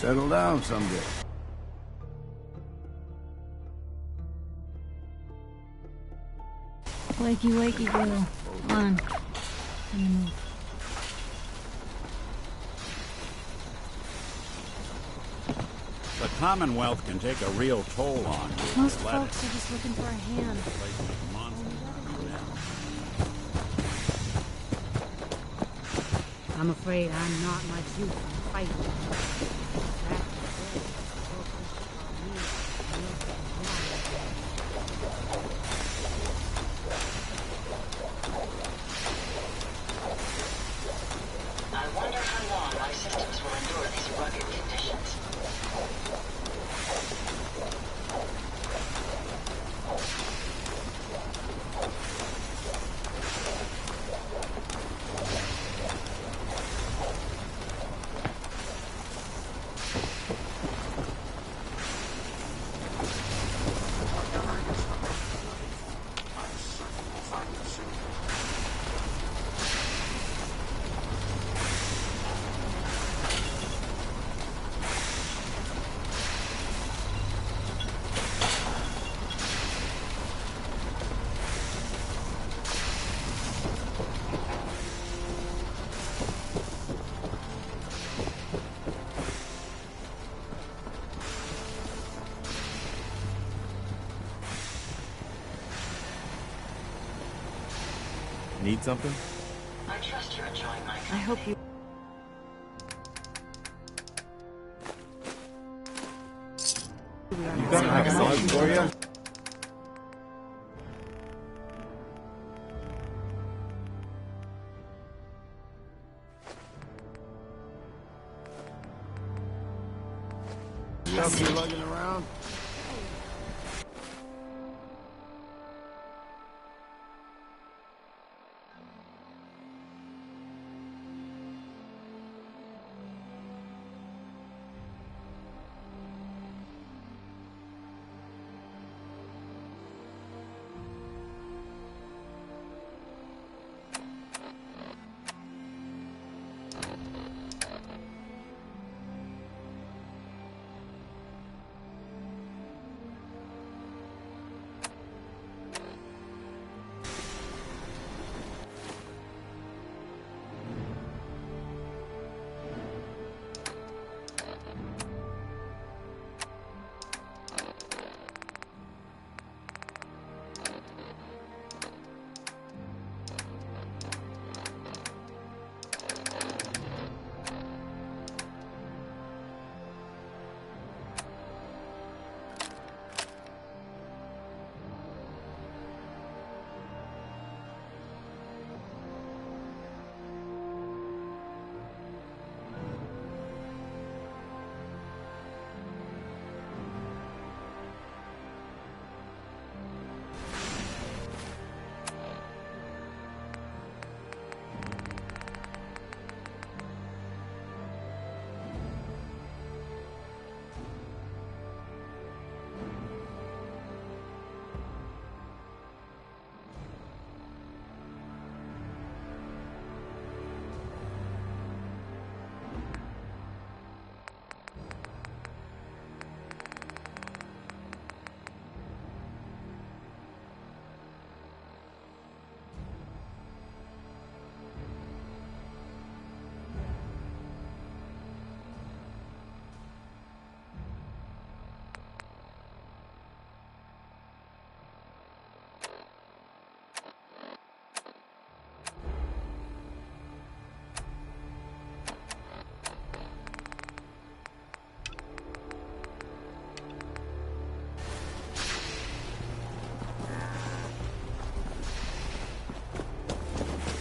settle down someday. Wakey, wakey, girl. Come on. The Commonwealth can take a real toll on you. Most folks are just looking for a hand. I'm afraid I'm not much use in fighting. I wonder how long our systems will endure these rugged conditions. Need something? I trust you're enjoying my company. I hope you... You got my massage for you? Stuff you lugging around?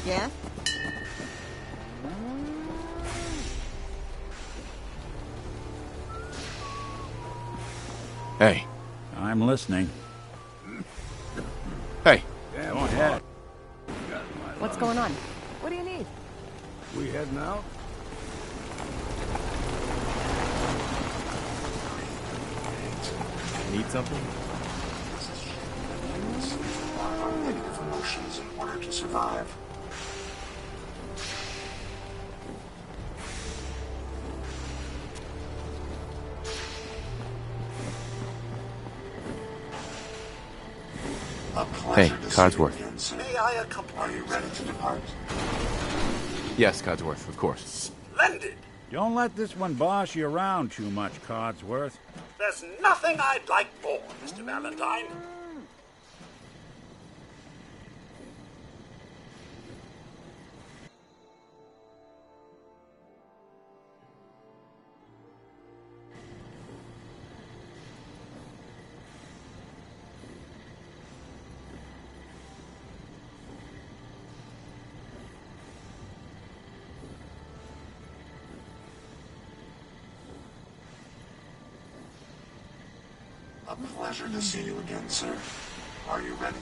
Yeah? Hey. I'm listening. Hey. Damn, Go ahead. What's going on? What do you need? We heading out? Need something? Our negative emotions in order to survive. pleasure to see you Codsworth. again, sir. May I accompany Are you ready to depart? Yes, Codsworth, of course. Splendid! Don't let this one boss you around too much, Codsworth. There's nothing I'd like more, Mr. Valentine. A pleasure to see you again, sir. Are you ready?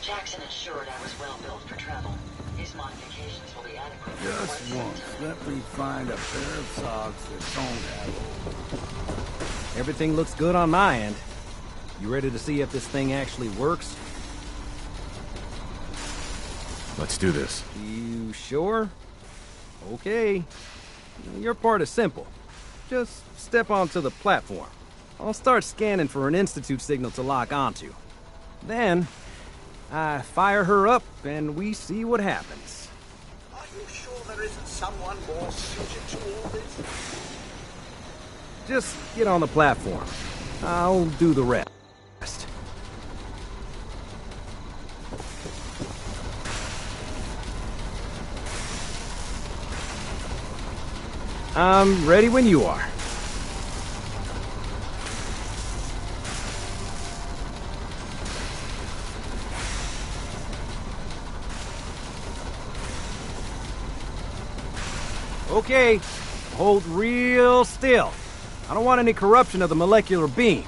Jackson assured I was well built for travel. His modifications will be adequate for Just quite some once, time. let me find a pair of socks that don't have holes. Everything looks good on my end. You ready to see if this thing actually works? Let's do this. You sure? Okay. Your part is simple. Just step onto the platform. I'll start scanning for an Institute signal to lock onto. Then, I fire her up and we see what happens. Are you sure there isn't someone more suited to all this? Just get on the platform. I'll do the rest. I'm ready when you are. Okay, hold real still. I don't want any corruption of the molecular beam.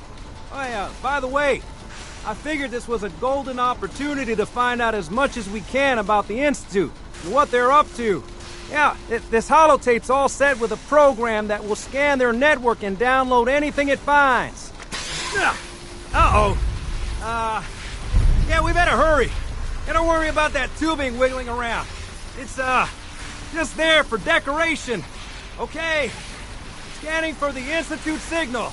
Oh yeah, by the way, I figured this was a golden opportunity to find out as much as we can about the Institute and what they're up to. Yeah, this holotape's all set with a program that will scan their network and download anything it finds. Uh-oh. Yeah, we better hurry. And don't worry about that tubing wiggling around. It's, just there for decoration. Okay. Scanning for the Institute signal.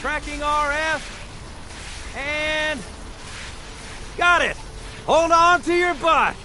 Tracking RF. And... got it. Hold on to your butt.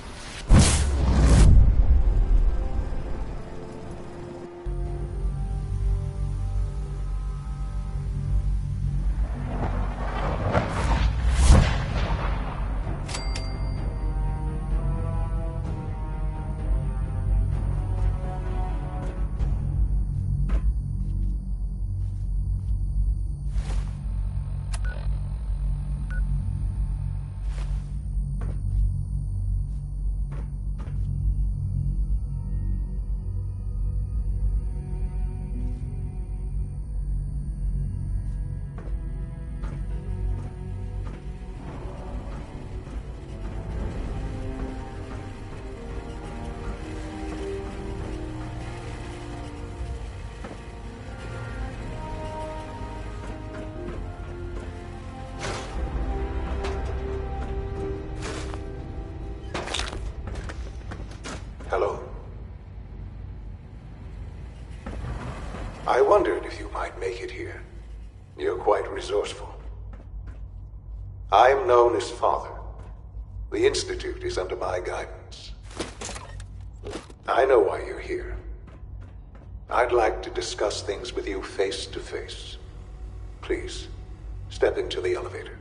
Hello. I wondered if you might make it here. You're quite resourceful. I'm known as Father. The Institute is under my guidance. I know why you're here. I'd like to discuss things with you face to face. Please, step into the elevator.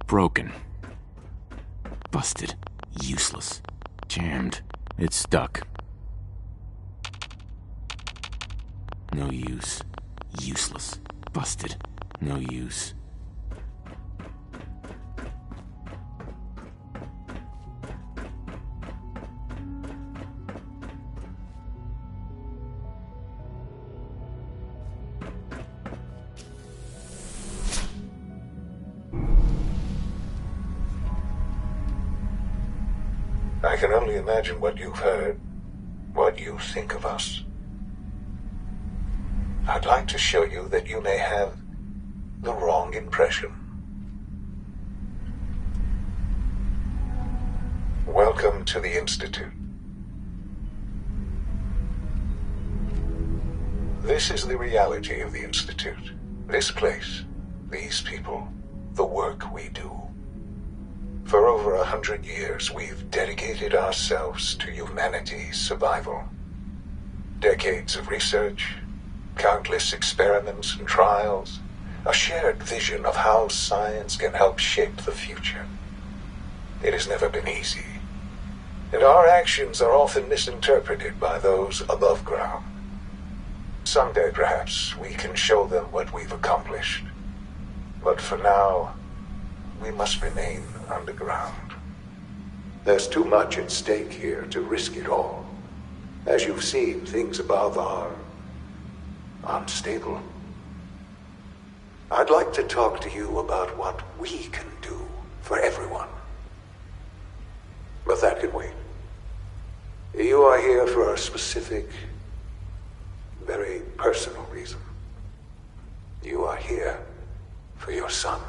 Broken. Busted. Useless. Jammed. It's stuck. No use. Useless. Busted. No use. I can only imagine what you've heard, what you think of us. I'd like to show you that you may have the wrong impression. Welcome to the Institute. This is the reality of the Institute. This place, these people, the work we do. For over 100 years, we've dedicated ourselves to humanity's survival. Decades of research, countless experiments and trials, a shared vision of how science can help shape the future. It has never been easy, and our actions are often misinterpreted by those above ground. Someday, perhaps, we can show them what we've accomplished. But for now, we must remain underground. There's too much at stake here to risk it all. As you've seen, things above are unstable. I'd like to talk to you about what we can do for everyone. But that can wait. You are here for a specific, very personal reason. You are here for your son.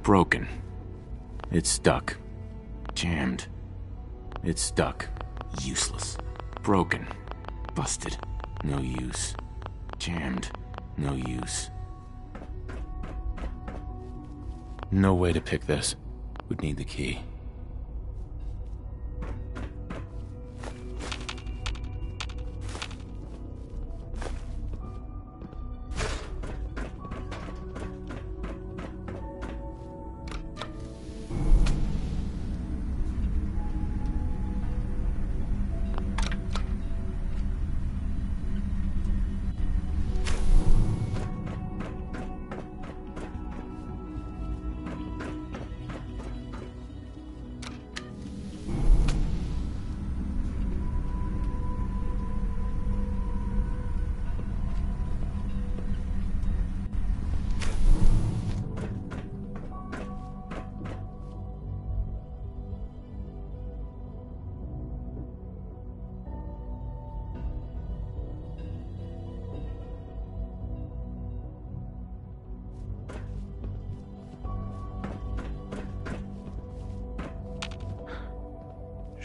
Broken. It's stuck. Jammed. It's stuck. Useless. Broken. Busted. No use. Jammed. No use. No way to pick this. Would need the key.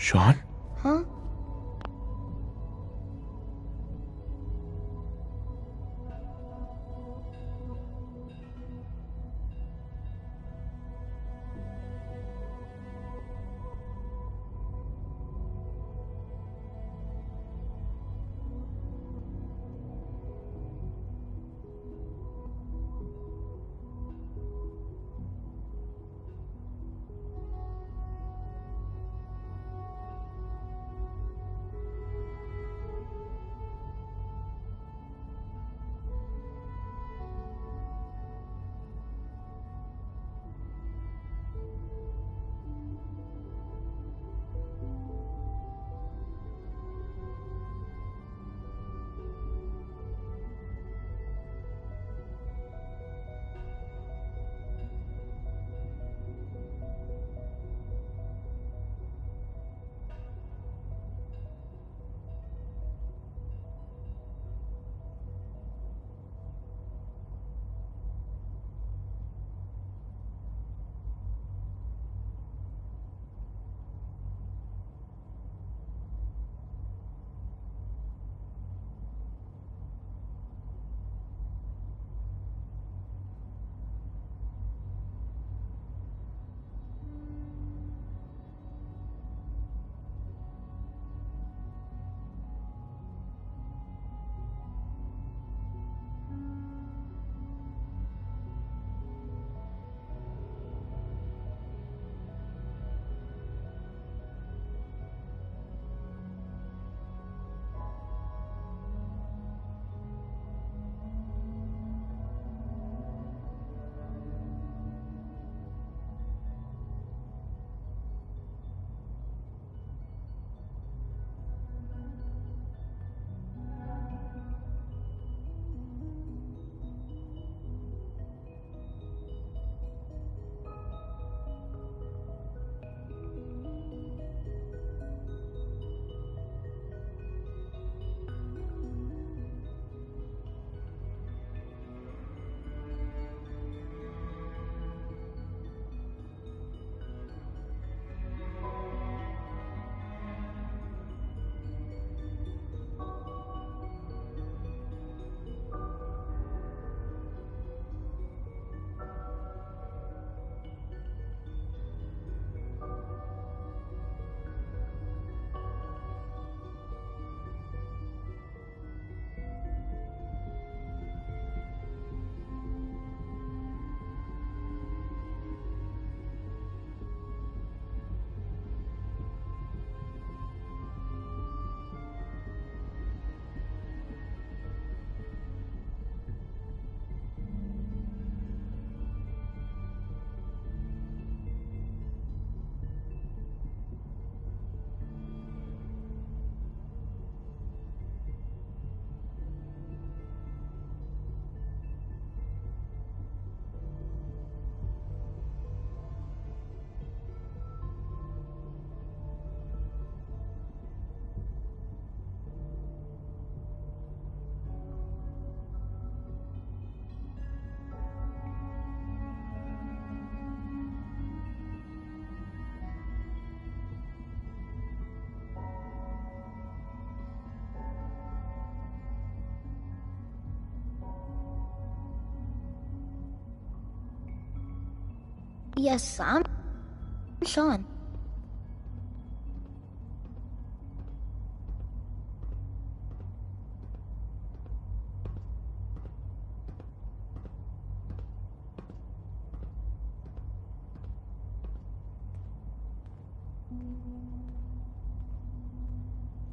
Sean? Huh? Yes, I'm Sean.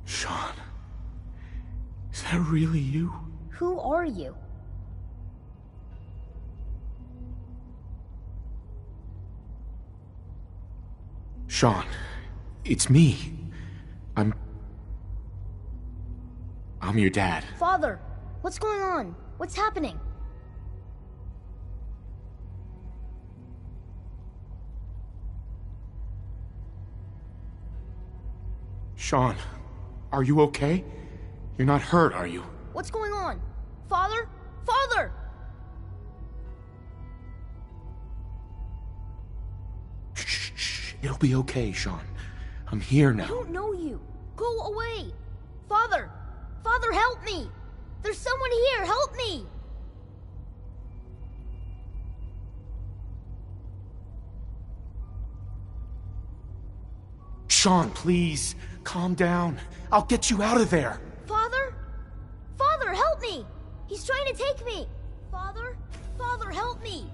Sean. Is that really you? Who are you? Sean, it's me. I'm your dad. Father, what's going on? What's happening? Sean, are you okay? You're not hurt, are you? What's going on? Father? Father! Shh. It'll be okay, Sean. I'm here now. I don't know you. Go away. Father! Father, help me! There's someone here! Help me! Sean, please. Calm down. I'll get you out of there. Father? Father, help me! He's trying to take me! Father? Father, help me!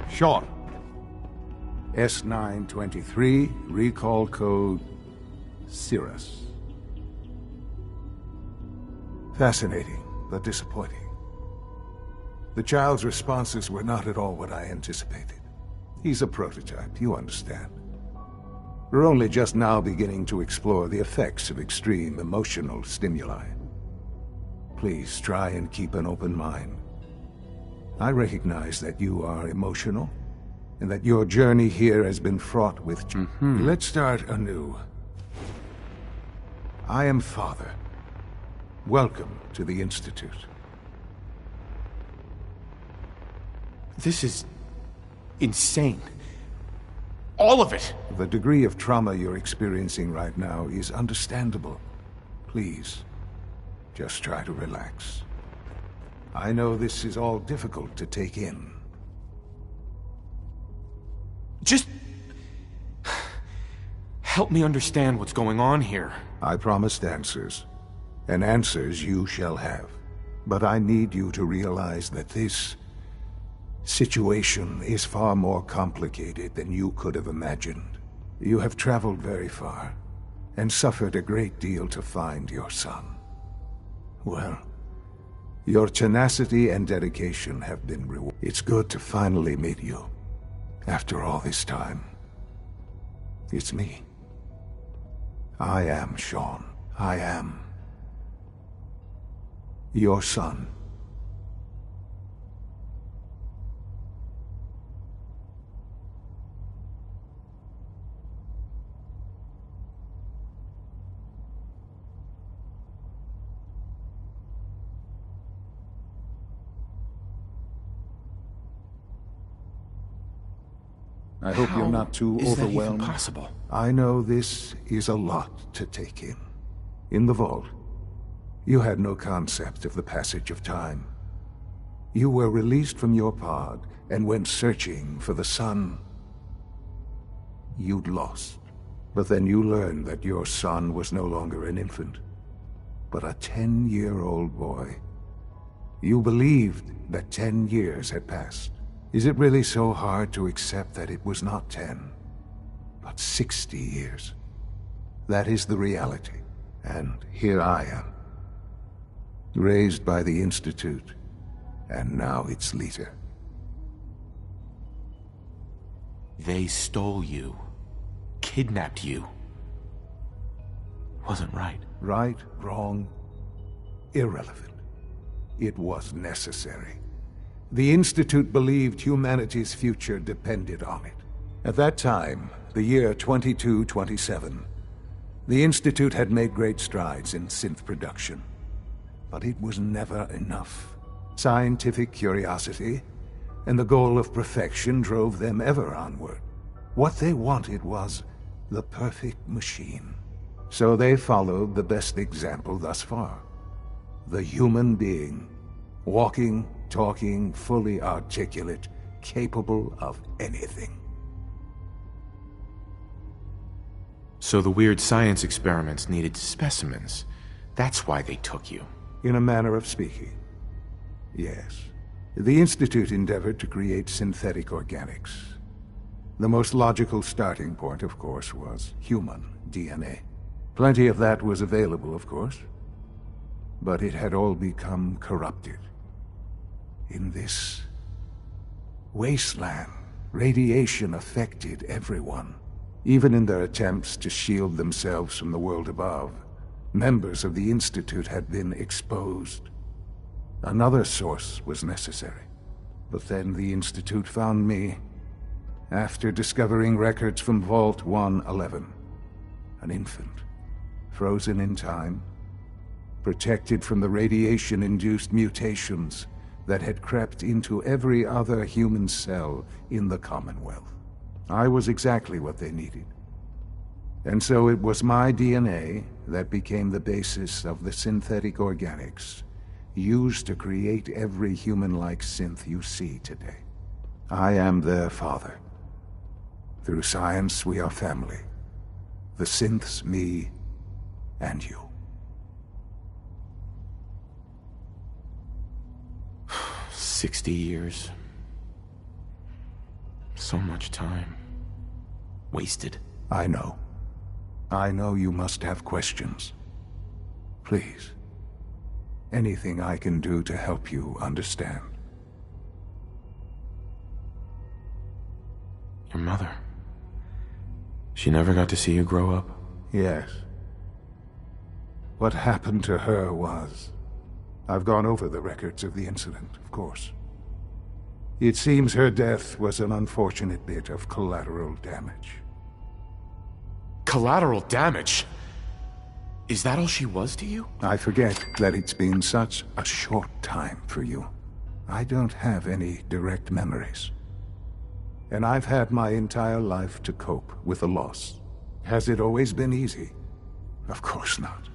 Sean. S923, recall code Cirrus. Fascinating, but disappointing. The child's responses were not at all what I anticipated. He's a prototype, you understand. We're only just now beginning to explore the effects of extreme emotional stimuli. Please try and keep an open mind. I recognize that you are emotional, and that your journey here has been fraught with... Let's start anew. I am Father. Welcome to the Institute. This is insane. All of it! The degree of trauma you're experiencing right now is understandable. Please, just try to relax. I know this is all difficult to take in. Just... help me understand what's going on here. I promised answers, and answers you shall have. But I need you to realize that this situation is far more complicated than you could have imagined. You have traveled very far, and suffered a great deal to find your son. Well, your tenacity and dedication have been rewarded. It's good to finally meet you. After all this time, it's me. I am Sean. I am your son. I hope you're not too overwhelmed. Is that even possible? I know this is a lot to take in. In the vault, you had no concept of the passage of time. You were released from your pod and went searching for the son you'd lost. But then you learned that your son was no longer an infant, but a 10-year-old boy. You believed that 10 years had passed. Is it really so hard to accept that it was not 10, but 60 years? That is the reality. And here I am, raised by the Institute, and now its leader. They stole you, kidnapped you. Wasn't right. Right, wrong, irrelevant. It was necessary. The Institute believed humanity's future depended on it. At that time, the year 2227, the Institute had made great strides in synth production. But it was never enough. Scientific curiosity and the goal of perfection drove them ever onward. What they wanted was the perfect machine. So they followed the best example thus far. The human being, walking talking, fully articulate, capable of anything. So the weird science experiments needed specimens. That's why they took you. In a manner of speaking, yes. The Institute endeavored to create synthetic organics. The most logical starting point, of course, was human DNA. Plenty of that was available, of course. But it had all become corrupted. In this wasteland, radiation affected everyone. Even in their attempts to shield themselves from the world above, members of the Institute had been exposed. Another source was necessary. But then the Institute found me after discovering records from Vault 111. An infant, frozen in time, protected from the radiation-induced mutations that had crept into every other human cell in the Commonwealth. I was exactly what they needed. And so it was my DNA that became the basis of the synthetic organics used to create every human-like synth you see today. I am their father. Through science, we are family. The synths, me, and you. 60 years. So much time. Wasted. I know. I know you must have questions. Please. Anything I can do to help you understand. Your mother. She never got to see you grow up? Yes. What happened to her was... I've gone over the records of the incident, of course. It seems her death was an unfortunate bit of collateral damage. Collateral damage? Is that all she was to you? I forget that it's been such a short time for you. I don't have any direct memories. And I've had my entire life to cope with the loss. Has it always been easy? Of course not.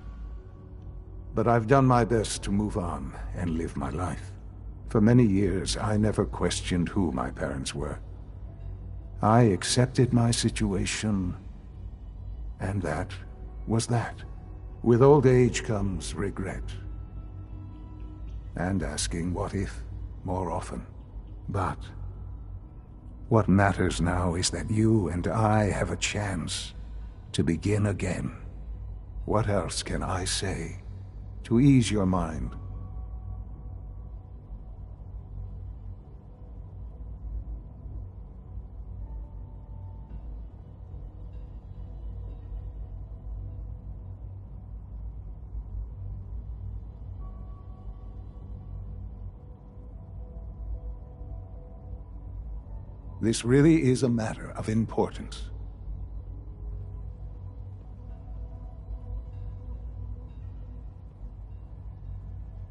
But I've done my best to move on and live my life. For many years, I never questioned who my parents were. I accepted my situation, and that was that. With old age comes regret. And asking what if more often. But what matters now is that you and I have a chance to begin again. What else can I say to ease your mind? This really is a matter of importance.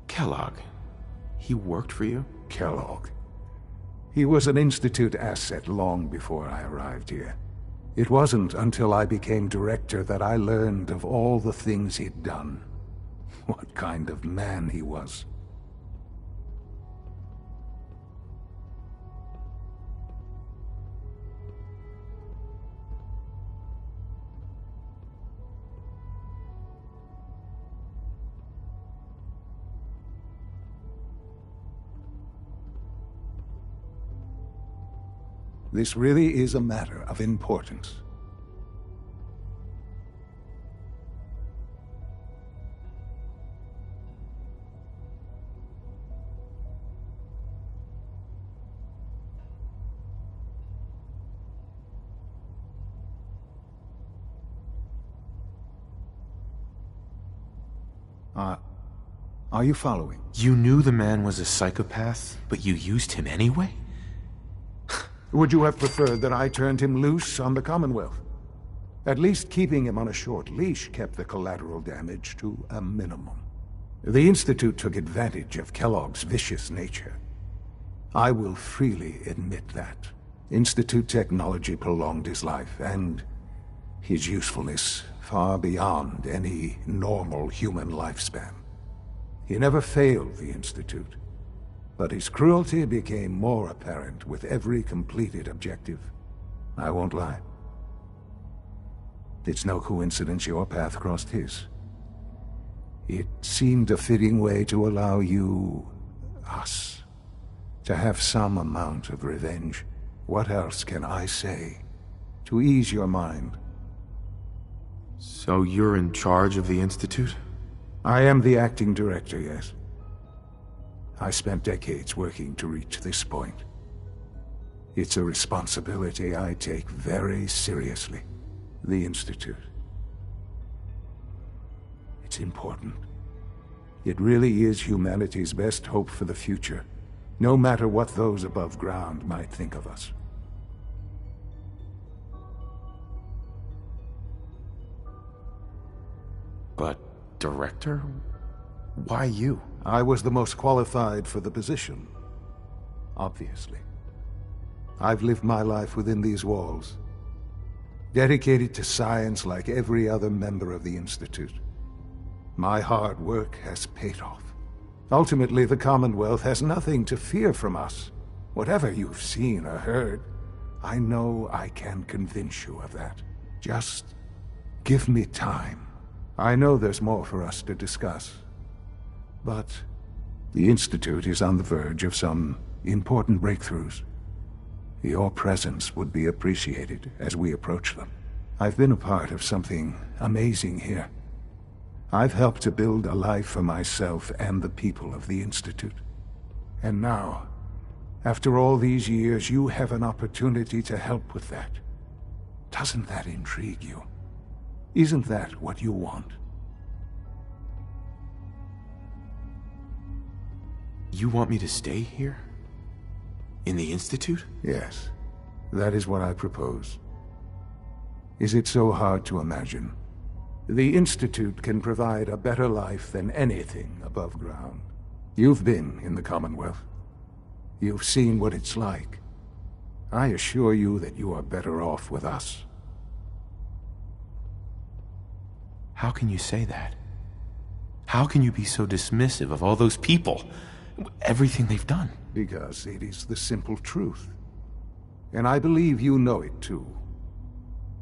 Kellogg. He worked for you? Kellogg. He was an Institute asset long before I arrived here. It wasn't until I became director that I learned of all the things he'd done. What kind of man he was. This really is a matter of importance. Are you following? You knew the man was a psychopath, but you used him anyway? Would you have preferred that I turned him loose on the Commonwealth? At least keeping him on a short leash kept the collateral damage to a minimum. The Institute took advantage of Kellogg's vicious nature. I will freely admit that. Institute technology prolonged his life, and his usefulness far beyond any normal human lifespan. He never failed the Institute. But his cruelty became more apparent with every completed objective. I won't lie. It's no coincidence your path crossed his. It seemed a fitting way to allow you, us, to have some amount of revenge. What else can I say to ease your mind? So you're in charge of the Institute? I am the acting director, yes. I spent decades working to reach this point. It's a responsibility I take very seriously. The Institute. It's important. It really is humanity's best hope for the future, no matter what those above ground might think of us. But, Director? Why you? I was the most qualified for the position. Obviously. I've lived my life within these walls, dedicated to science like every other member of the Institute. My hard work has paid off. Ultimately, the Commonwealth has nothing to fear from us. Whatever you've seen or heard, I know I can convince you of that. Just give me time. I know there's more for us to discuss. But the Institute is on the verge of some important breakthroughs. Your presence would be appreciated as we approach them. I've been a part of something amazing here. I've helped to build a life for myself and the people of the Institute. And now, after all these years, you have an opportunity to help with that. Doesn't that intrigue you? Isn't that what you want? You want me to stay here? In the Institute? Yes. That is what I propose. Is it so hard to imagine? The Institute can provide a better life than anything above ground. You've been in the Commonwealth. You've seen what it's like. I assure you that you are better off with us. How can you say that? How can you be so dismissive of all those people? Everything they've done? Because it is the simple truth. And I believe you know it too.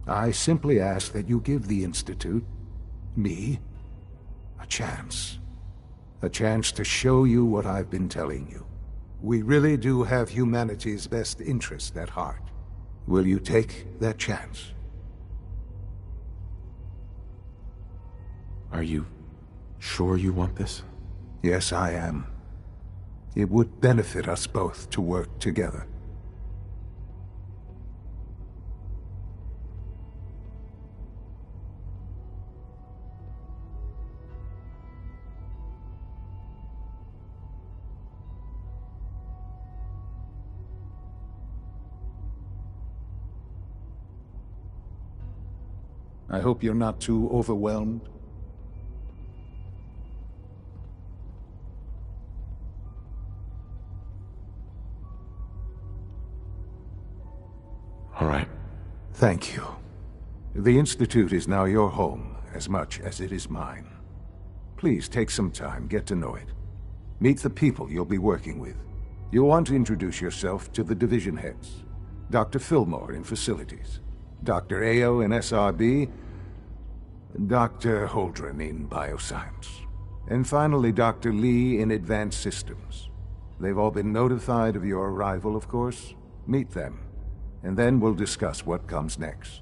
I simply ask that you give the Institute, me, a chance. A chance to show you what I've been telling you. We really do have humanity's best interest at heart. Will you take that chance? Are you sure you want this? Yes, I am. It would benefit us both to work together. I hope you're not too overwhelmed. All right. Thank you. The Institute is now your home, as much as it is mine. Please take some time, get to know it. Meet the people you'll be working with. You'll want to introduce yourself to the division heads. Dr. Fillmore in Facilities, Dr. Ao in SRB, Dr. Holdren in Bioscience, and finally Dr. Lee in Advanced Systems. They've all been notified of your arrival, of course. Meet them, and then we'll discuss what comes next.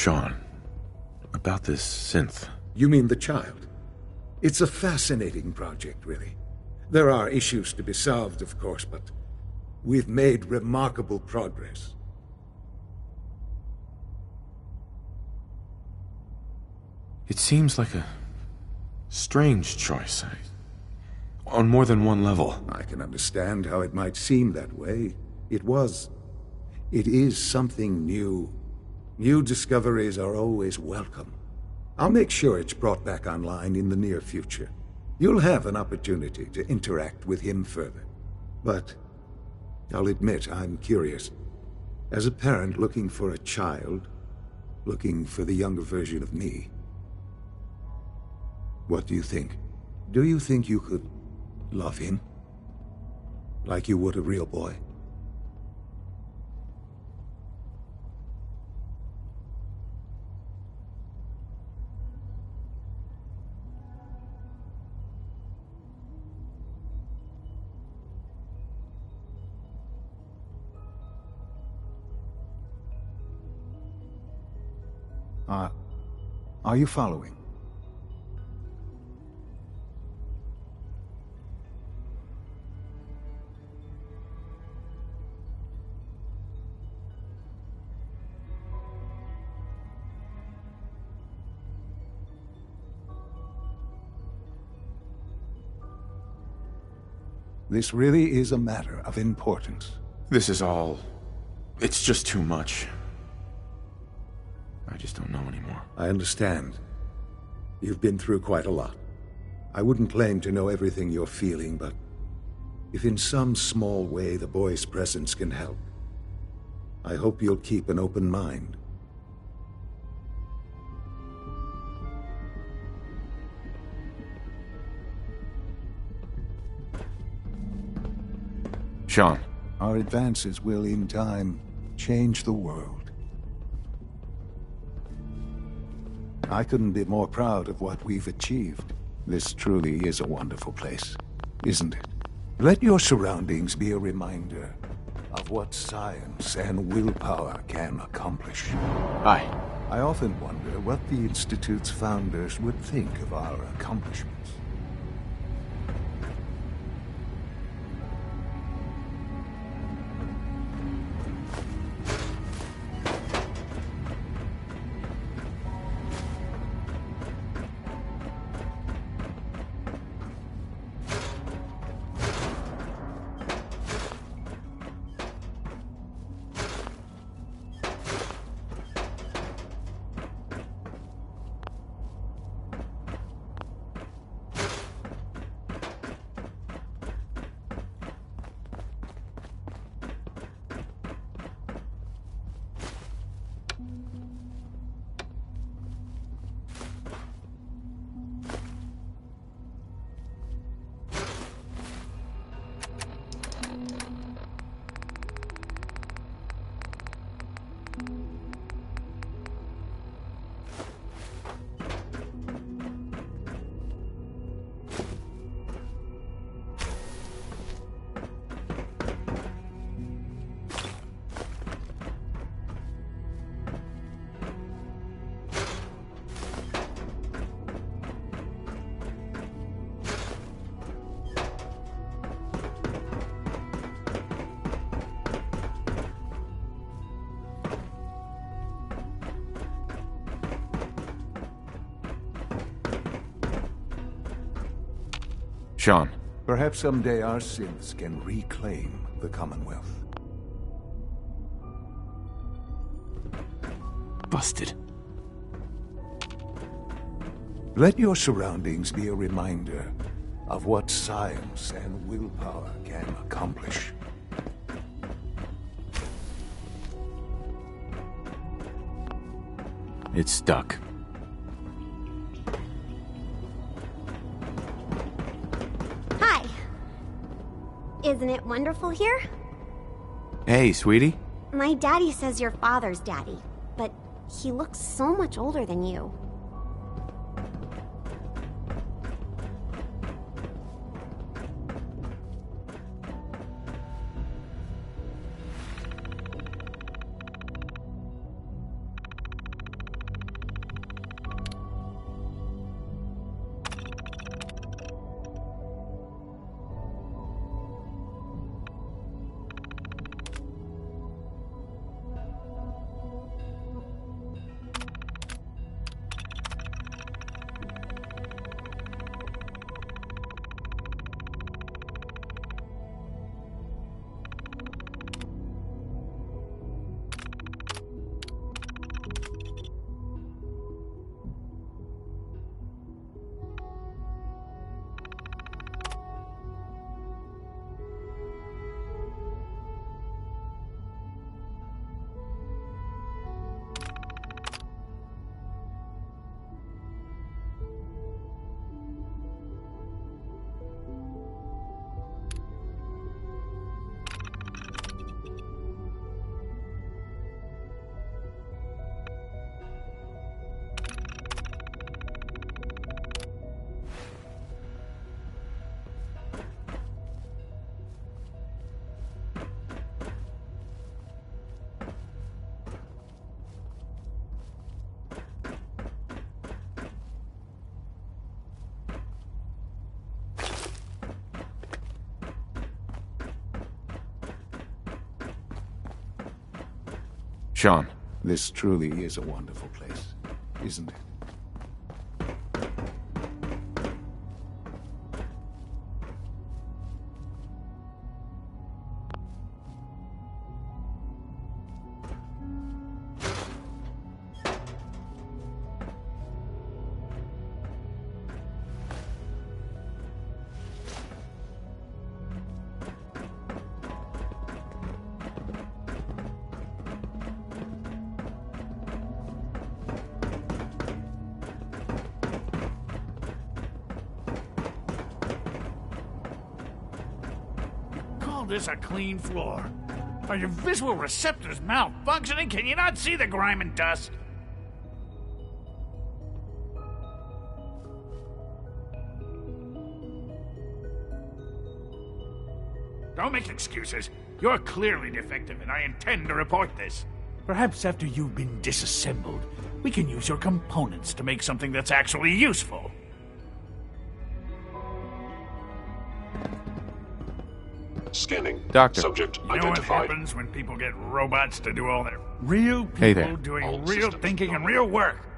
Sean, about this synth. You mean the child? It's a fascinating project, really. There are issues to be solved, of course, but we've made remarkable progress. It seems like a strange choice, on more than one level. I can understand how it might seem that way. It is something new. New discoveries are always welcome. I'll make sure it's brought back online in the near future. You'll have an opportunity to interact with him further. But I'll admit I'm curious. As a parent looking for a child, looking for the younger version of me, what do you think? Do you think you could love him? Like you would a real boy? Are you following? This really is a matter of importance. This is all... it's just too much. I just don't know anymore. I understand. You've been through quite a lot. I wouldn't claim to know everything you're feeling, but if in some small way the boy's presence can help, I hope you'll keep an open mind. Sean. Our advances will, in time, change the world. I couldn't be more proud of what we've achieved. This truly is a wonderful place, isn't it? Let your surroundings be a reminder of what science and willpower can accomplish. Hi. I often wonder what the Institute's founders would think of our accomplishments. Sean. Perhaps someday our synths can reclaim the Commonwealth. Busted. Let your surroundings be a reminder of what science and willpower can accomplish. It's stuck. Isn't it wonderful here? Hey, sweetie. My daddy says your father's daddy, but he looks so much older than you. Sean. This truly is a wonderful place, isn't it? This a clean floor. Are your visual receptors malfunctioning? Can you not see the grime and dust? Don't make excuses. You're clearly defective, and I intend to report this. Perhaps after you've been disassembled, we can use your components to make something that's actually useful. Scanning. Doctor. Subject You know identified. what happens when people get robots to do all their real people Hey there. doing All real systems thinking and go. real work?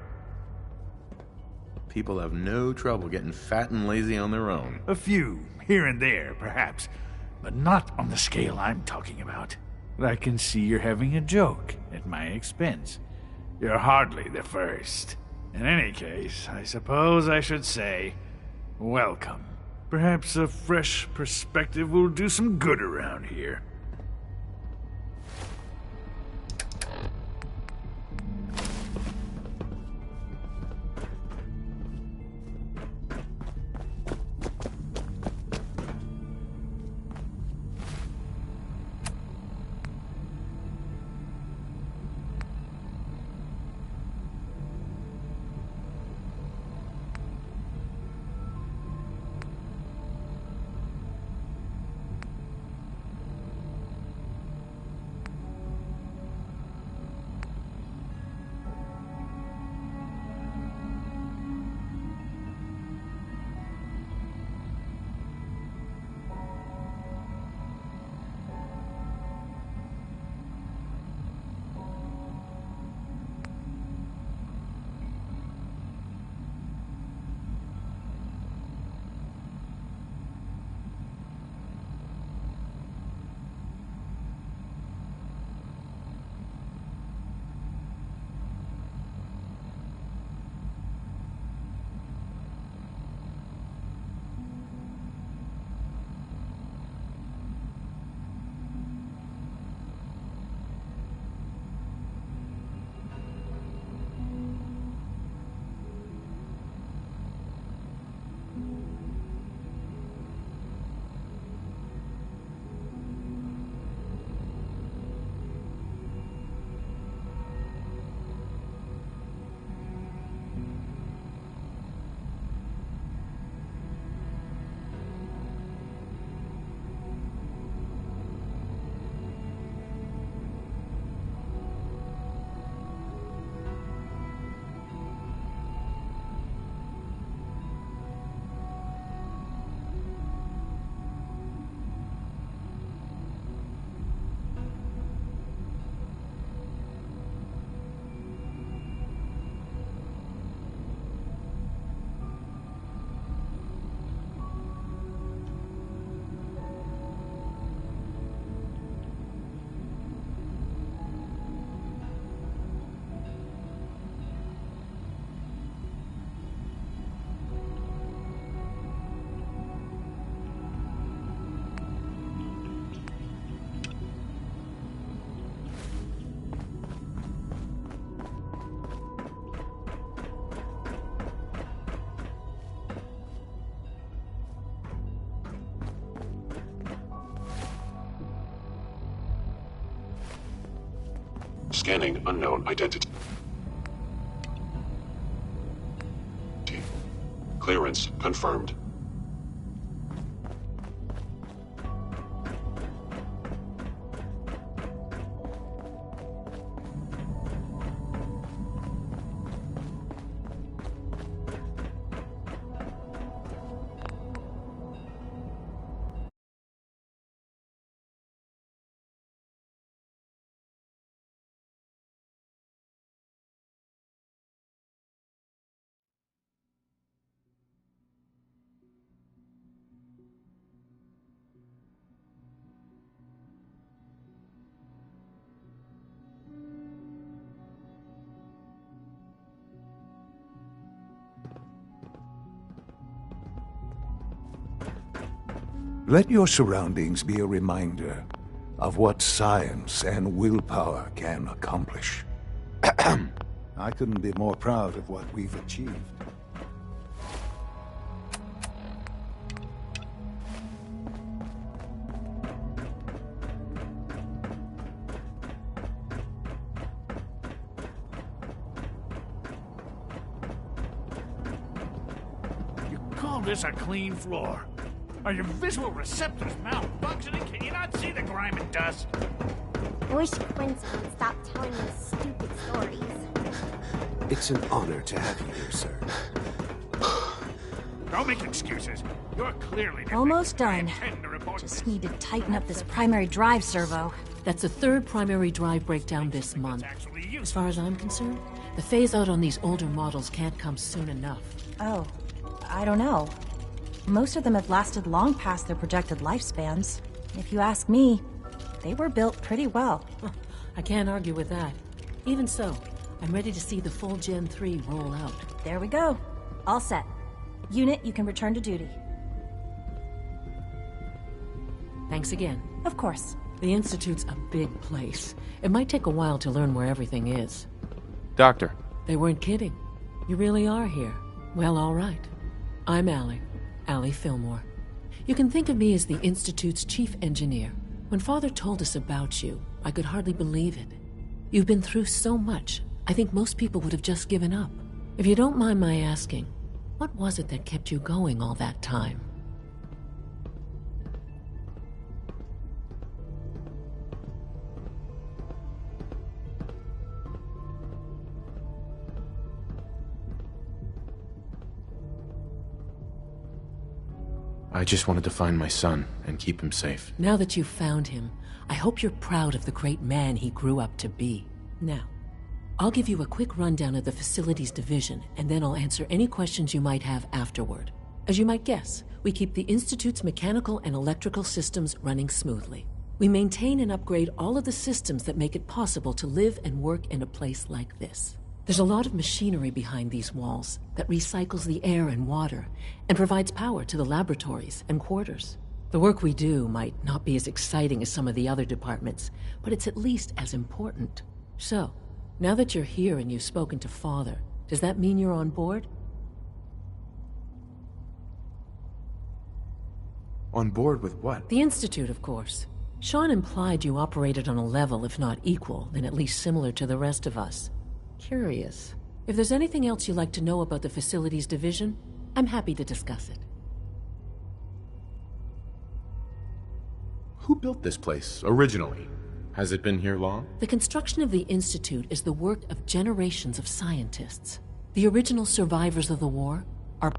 People have no trouble getting fat and lazy on their own. A few, here and there, perhaps, but not on the scale I'm talking about. I can see you're having a joke at my expense. You're hardly the first. In any case, I suppose I should say, welcome. Perhaps a fresh perspective will do some good around here. Scanning unknown identity. Clearance confirmed. Let your surroundings be a reminder of what science and willpower can accomplish. I couldn't be more proud of what we've achieved. You call this a clean floor? Are your visual receptors malfunctioning? Can you not see the grime and dust? I wish Quincy would stop telling me stupid stories. It's an honor to have you here, sir. Don't make excuses. You're clearly almost done. Just need to tighten up this primary drive servo. That's the third primary drive breakdown this month. As far as I'm concerned, the phase-out on these older models can't come soon enough. Oh, I don't know. Most of them have lasted long past their projected lifespans. If you ask me, they were built pretty well. I can't argue with that. Even so, I'm ready to see the full Gen 3 roll out. There we go. All set. Unit, you can return to duty. Thanks again. Of course. The Institute's a big place. It might take a while to learn where everything is. Doctor. They weren't kidding. You really are here. Well, all right. I'm Allie Fillmore. You can think of me as the Institute's chief engineer. When Father told us about you, I could hardly believe it. You've been through so much, I think most people would have just given up. If you don't mind my asking, what was it that kept you going all that time? I just wanted to find my son and keep him safe. Now that you've found him, I hope you're proud of the great man he grew up to be. Now, I'll give you a quick rundown of the Facilities Division, and then I'll answer any questions you might have afterward. As you might guess, we keep the Institute's mechanical and electrical systems running smoothly. We maintain and upgrade all of the systems that make it possible to live and work in a place like this. There's a lot of machinery behind these walls that recycles the air and water and provides power to the laboratories and quarters. The work we do might not be as exciting as some of the other departments, but it's at least as important. So, now that you're here and you've spoken to Father, does that mean you're on board? On board with what? The Institute, of course. Sean implied you operated on a level, if not equal, then at least similar to the rest of us. Curious. If there's anything else you'd like to know about the Facilities Division, I'm happy to discuss it. Who built this place, originally? Has it been here long? The construction of the Institute is the work of generations of scientists. The original survivors of the war are...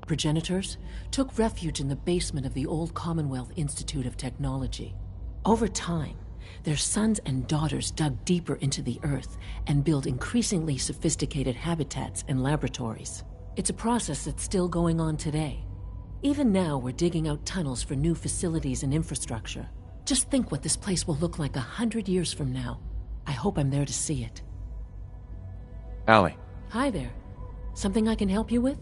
progenitors took refuge in the basement of the old Commonwealth Institute of Technology. Over time, their sons and daughters dug deeper into the earth and built increasingly sophisticated habitats and laboratories. It's a process that's still going on today. Even now, we're digging out tunnels for new facilities and infrastructure. Just think what this place will look like 100 years from now. I hope I'm there to see it. Allie. Hi there. Something I can help you with?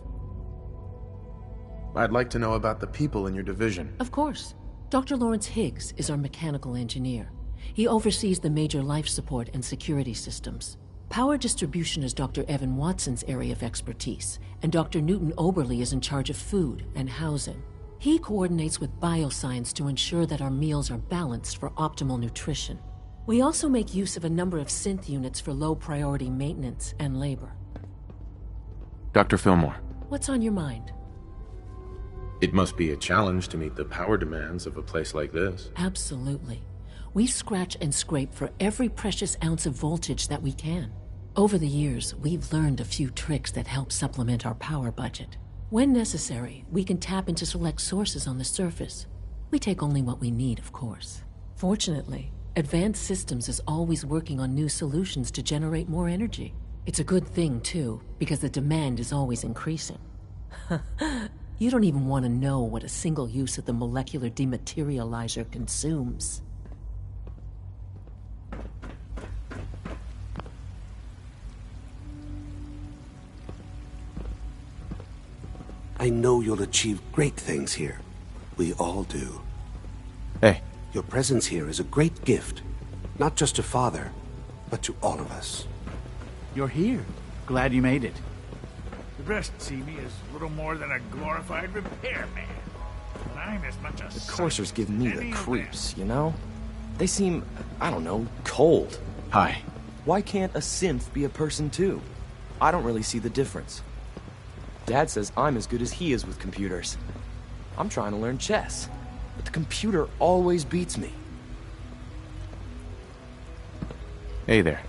I'd like to know about the people in your division. Of course. Dr. Lawrence Higgs is our mechanical engineer. He oversees the major life support and security systems. Power distribution is Dr. Evan Watson's area of expertise, and Dr. Newton Oberly is in charge of food and housing. He coordinates with bioscience to ensure that our meals are balanced for optimal nutrition. We also make use of a number of synth units for low-priority maintenance and labor. Dr. Fillmore. What's on your mind? It must be a challenge to meet the power demands of a place like this. Absolutely. We scratch and scrape for every precious ounce of voltage that we can. Over the years, we've learned a few tricks that help supplement our power budget. When necessary, we can tap into select sources on the surface. We take only what we need, of course. Fortunately, Advanced Systems is always working on new solutions to generate more energy. It's a good thing, too, because the demand is always increasing. You don't even want to know what a single use of the molecular dematerializer consumes. I know you'll achieve great things here. We all do. Hey. Your presence here is a great gift, not just to Father, but to all of us. You're here. Glad you made it. The rest see me as little more than a glorified repairman. But I'm as much a The coursers give me the creeps, you know? They seem, I don't know, cold. Hi. Why can't a synth be a person too? I don't really see the difference. Dad says I'm as good as he is with computers. I'm trying to learn chess, but the computer always beats me. Hey there.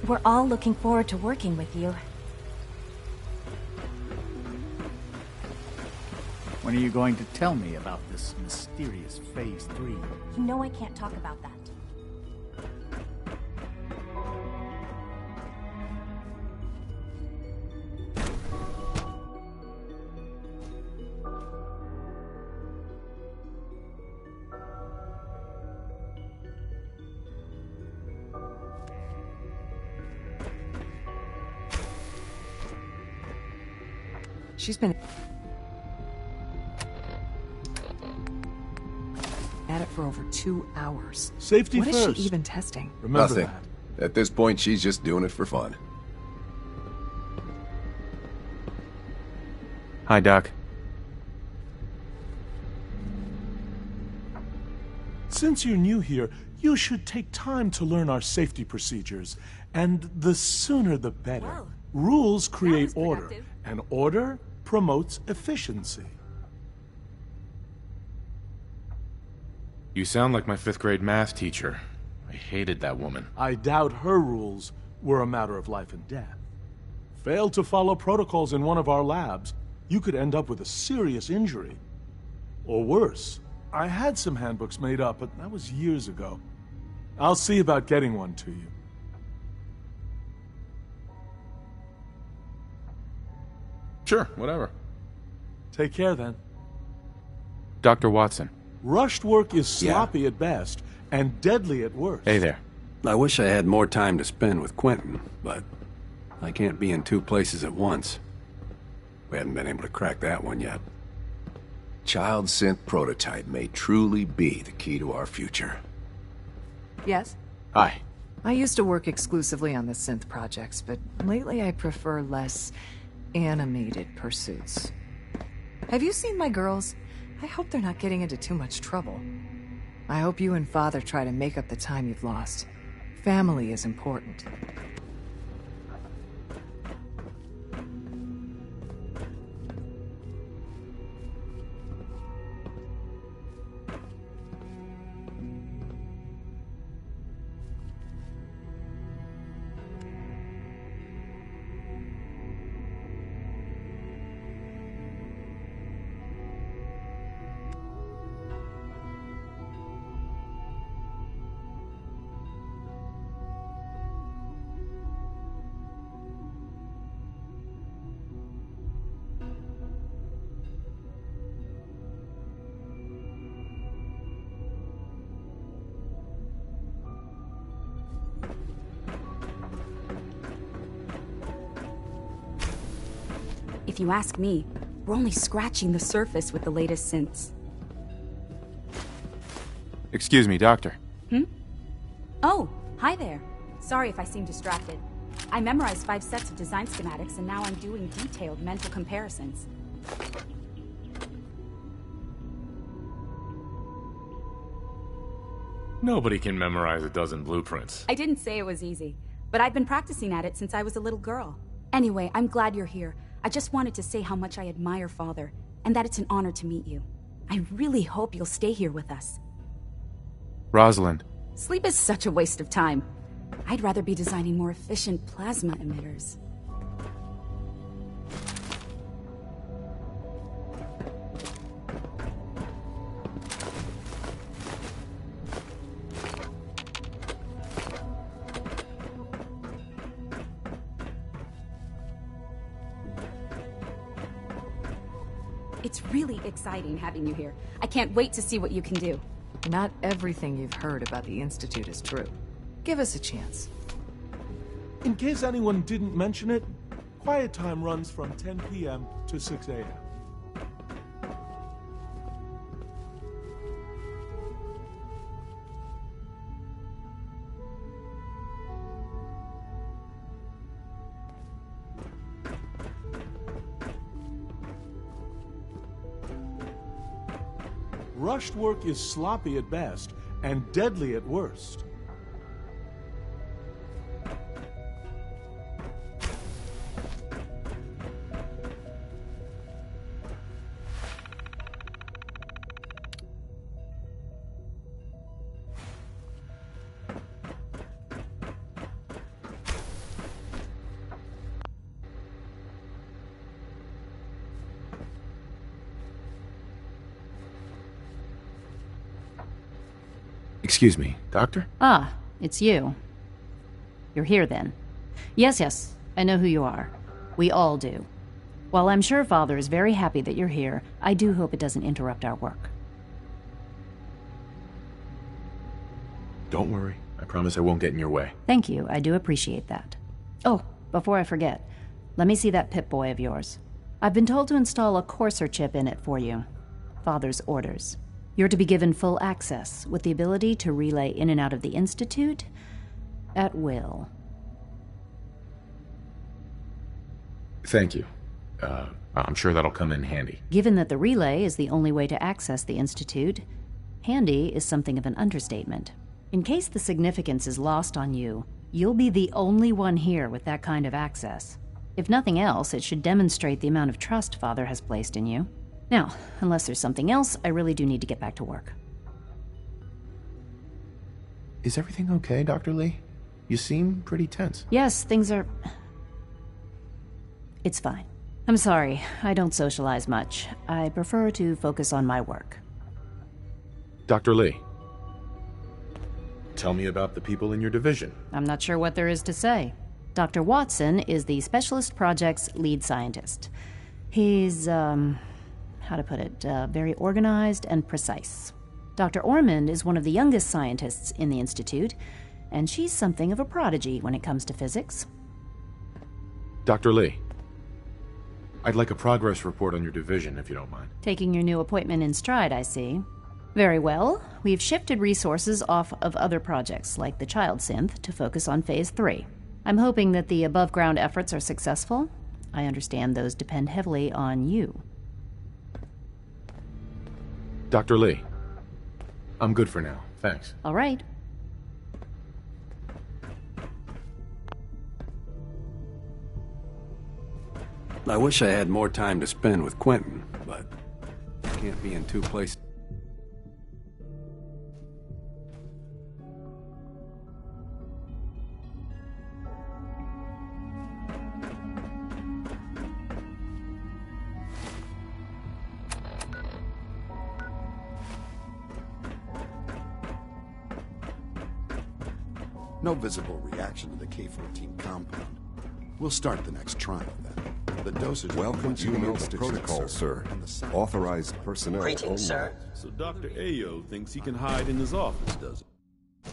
We're all looking forward to working with you. When are you going to tell me about this mysterious Phase 3? You know I can't talk about that. She's been at it for over 2 hours. Safety What first. is she even testing? Remember Nothing. that. At this point, she's just doing it for fun. Hi, Doc. Since you're new here, you should take time to learn our safety procedures. And the sooner the better. Whoa. Rules create was order, productive. and order promotes efficiency. You sound like my 5th grade math teacher. I hated that woman. I doubt her rules were a matter of life and death. Fail to follow protocols in one of our labs, you could end up with a serious injury. Or worse. I had some handbooks made up, but that was years ago. I'll see about getting one to you. Sure, whatever. Take care, then. Dr. Watson. Rushed work is sloppy at best, and deadly at worst. Hey there. I wish I had more time to spend with Quentin, but I can't be in 2 places at once. We haven't been able to crack that one yet. Child synth prototype may truly be the key to our future. Yes? Hi. I used to work exclusively on the synth projects, but lately I prefer less animated pursuits. Have you seen my girls? I hope they're not getting into too much trouble. I hope you and Father try to make up the time you've lost. Family is important. If you ask me, we're only scratching the surface with the latest synths. Excuse me, Doctor. Hmm? Oh, hi there. Sorry if I seem distracted. I memorized 5 sets of design schematics, and now I'm doing detailed mental comparisons. Nobody can memorize a dozen blueprints. I didn't say it was easy, but I've been practicing at it since I was a little girl. Anyway, I'm glad you're here. I just wanted to say how much I admire Father, and that it's an honor to meet you. I really hope you'll stay here with us. Rosalind. Sleep is such a waste of time. I'd rather be designing more efficient plasma emitters. It's really exciting having you here. I can't wait to see what you can do. Not everything you've heard about the Institute is true. Give us a chance. In case anyone didn't mention it, quiet time runs from 10 p.m. to 6 a.m. Rushed work is sloppy at best and deadly at worst. Excuse me, Doctor? Ah, it's you. You're here then. Yes, I know who you are. We all do. While I'm sure Father is very happy that you're here, I do hope it doesn't interrupt our work. Don't worry. I promise I won't get in your way. Thank you, I do appreciate that. Oh, before I forget, let me see that Pip-Boy of yours. I've been told to install a Courser chip in it for you. Father's orders. You're to be given full access, with the ability to relay in and out of the Institute at will. Thank you. I'm sure that'll come in handy. Given that the relay is the only way to access the Institute, handy is something of an understatement. In case the significance is lost on you, you'll be the only one here with that kind of access. If nothing else, it should demonstrate the amount of trust Father has placed in you. Now, unless there's something else, I really do need to get back to work. Is everything okay, Dr. Lee? You seem pretty tense. Yes, things are... It's fine. I'm sorry, I don't socialize much. I prefer to focus on my work. Dr. Lee, tell me about the people in your division. I'm not sure what there is to say. Dr. Watson is the Specialist Project's lead scientist. He's, how to put it, very organized and precise. Dr. Ormond is one of the youngest scientists in the Institute, and she's something of a prodigy when it comes to physics. Dr. Lee, I'd like a progress report on your division, if you don't mind. Taking your new appointment in stride, I see. Very well. We've shifted resources off of other projects, like the Child Synth, to focus on Phase 3. I'm hoping that the above-ground efforts are successful. I understand those depend heavily on you. Dr. Lee, I'm good for now. Thanks. All right. I wish I had more time to spend with Quentin, but I can't be in two places. No visible reaction to the K-14 compound. We'll start the next trial then. The dosage... Welcome to the protocol, sir. Authorized personnel only. Greetings, sir. So Dr. Ayo thinks he can hide in his office, does he?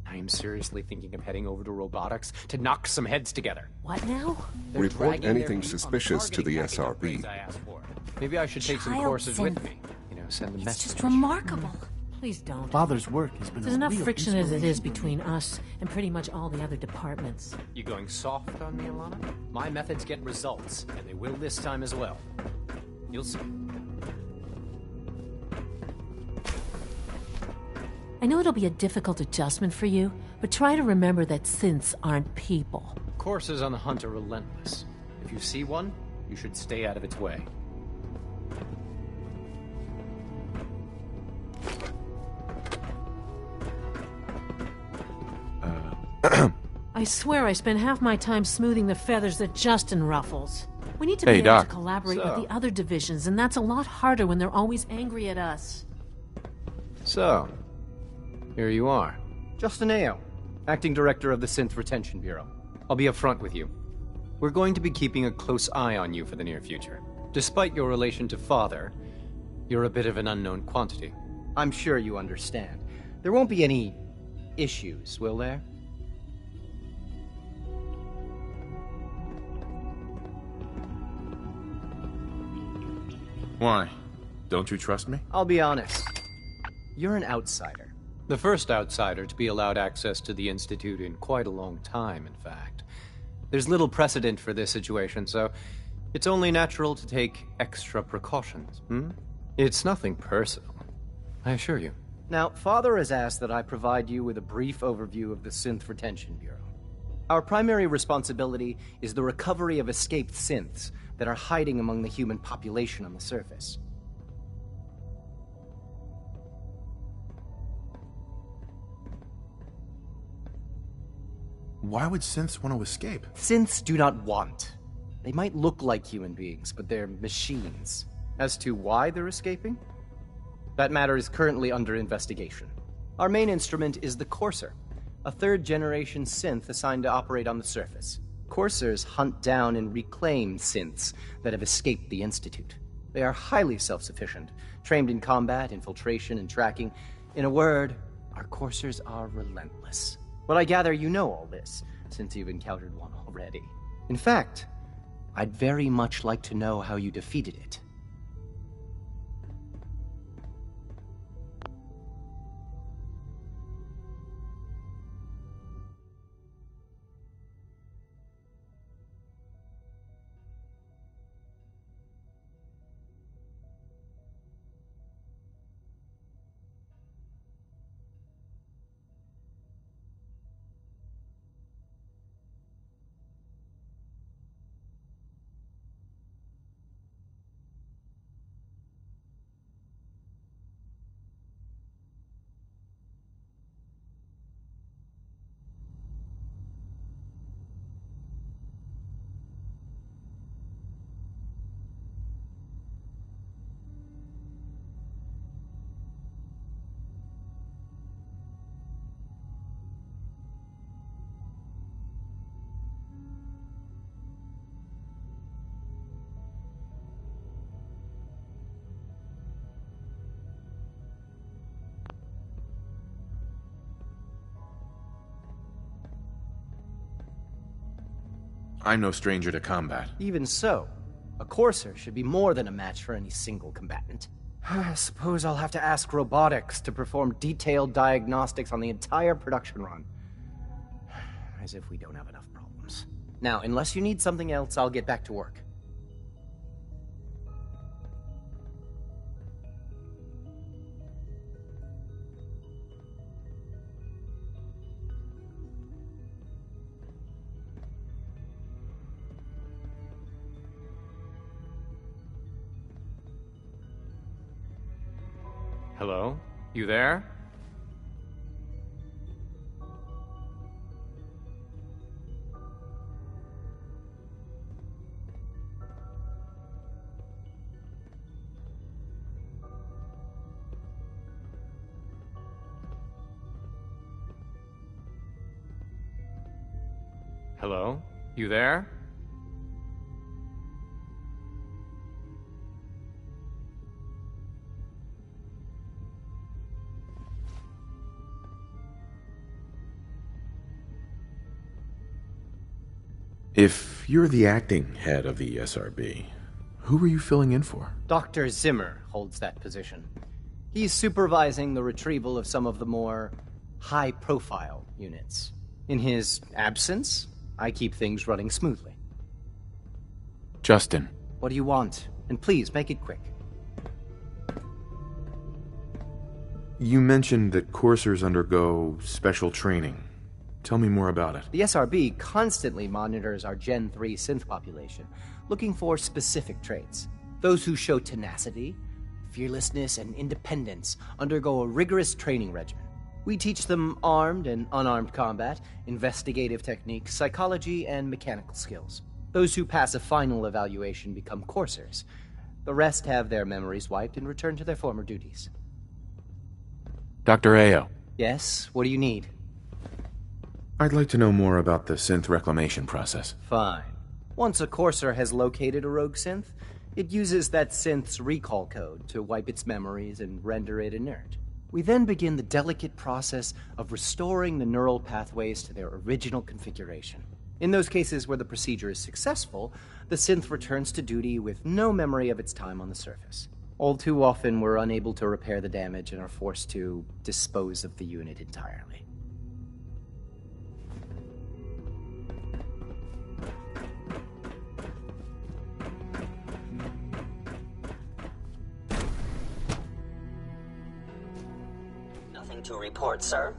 I am seriously thinking of heading over to robotics to knock some heads together. What now? Report anything suspicious to the SRB. Maybe I should take some courses with me. You send a It's message. just remarkable. Please don't. Father's work has been There's a enough real friction as it is inspiration. between us and pretty much all the other departments. You going soft on me, Alana? My methods get results, and they will this time as well. You'll see. I know it'll be a difficult adjustment for you, but try to remember that synths aren't people. Coursers on the hunt are relentless. If you see one, you should stay out of its way. I swear I spend half my time smoothing the feathers that Justin ruffles. We need to Hey, be able Doc. to collaborate So- with the other divisions, and that's a lot harder when they're always angry at us. So, here you are. Justin Ayo, Acting Director of the Synth Retention Bureau. I'll be upfront with you. We're going to be keeping a close eye on you for the near future. Despite your relation to Father, you're a bit of an unknown quantity. I'm sure you understand. There won't be any issues, will there? Why? Don't you trust me? I'll be honest. You're an outsider. The first outsider to be allowed access to the Institute in quite a long time, in fact. There's little precedent for this situation, so it's only natural to take extra precautions. It's nothing personal, I assure you. Now, Father has asked that I provide you with a brief overview of the Synth Retention Bureau. Our primary responsibility is the recovery of escaped synths that are hiding among the human population on the surface. Why would synths want to escape? Synths do not want. They might look like human beings, but they're machines. As to why they're escaping? That matter is currently under investigation. Our main instrument is the Courser, a third-generation synth assigned to operate on the surface. Coursers hunt down and reclaim synths that have escaped the Institute. They are highly self-sufficient, trained in combat, infiltration, and tracking. In a word, our Coursers are relentless. But I gather you know all this, since you've encountered one already. In fact, I'd very much like to know how you defeated it. I'm no stranger to combat. Even so, a Courser should be more than a match for any single combatant. I suppose I'll have to ask robotics to perform detailed diagnostics on the entire production run. As if we don't have enough problems. Now, unless you need something else, I'll get back to work. Hello? You there? Hello? You there? If you're the acting head of the SRB, Who were you filling in for? Dr. Zimmer holds that position. He's supervising the retrieval of some of the more high-profile units. In his absence, I keep things running smoothly. Justin. What do you want? And please, make it quick. You mentioned that coursers undergo special training. Tell me more about it. The SRB constantly monitors our Gen 3 synth population, looking for specific traits. Those who show tenacity, fearlessness, and independence undergo a rigorous training regimen. We teach them armed and unarmed combat, investigative techniques, psychology, and mechanical skills. Those who pass a final evaluation become coursers. The rest have their memories wiped and return to their former duties. Dr. Ayo. Yes? What do you need? I'd like to know more about the synth reclamation process. Fine. Once a courser has located a rogue synth, it uses that synth's recall code to wipe its memories and render it inert. We then begin the delicate process of restoring the neural pathways to their original configuration. In those cases where the procedure is successful, the synth returns to duty with no memory of its time on the surface. All too often, we're unable to repair the damage and are forced to dispose of the unit entirely. Nothing to report, sir.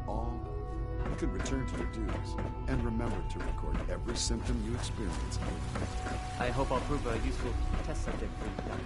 All done. You can return to your duties, and remember to record every symptom you experience. I hope I'll prove a useful test subject for you, Doctor.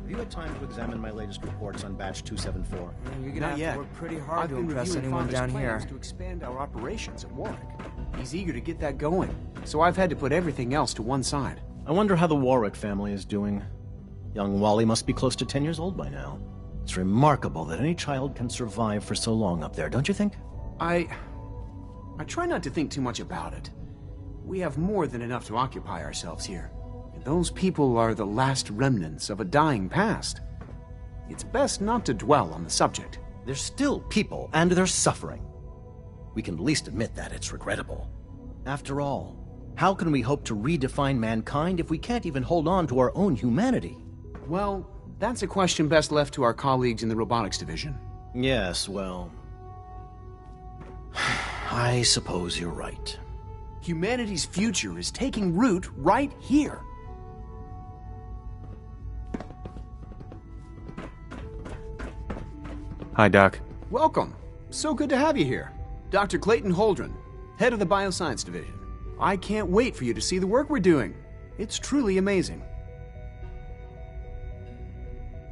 Have you had time to examine my latest reports on Batch 274? You're gonna have to work pretty hard to impress anyone down here. To expand our operations at Warwick. He's eager to get that going, so I've had to put everything else to one side. I wonder how the Warwick family is doing. Young Wally must be close to 10 years old by now. It's remarkable that any child can survive for so long up there, don't you think? I try not to think too much about it. We have more than enough to occupy ourselves here. And those people are the last remnants of a dying past. It's best not to dwell on the subject. They're still people, and they're suffering. We can at least admit that it's regrettable. After all, how can we hope to redefine mankind if we can't even hold on to our own humanity? Well, that's a question best left to our colleagues in the robotics division. Yes, well... I suppose you're right. Humanity's future is taking root right here. Hi, Doc. Welcome. So good to have you here. Dr. Clayton Holdren, head of the Bioscience Division. I can't wait for you to see the work we're doing. It's truly amazing.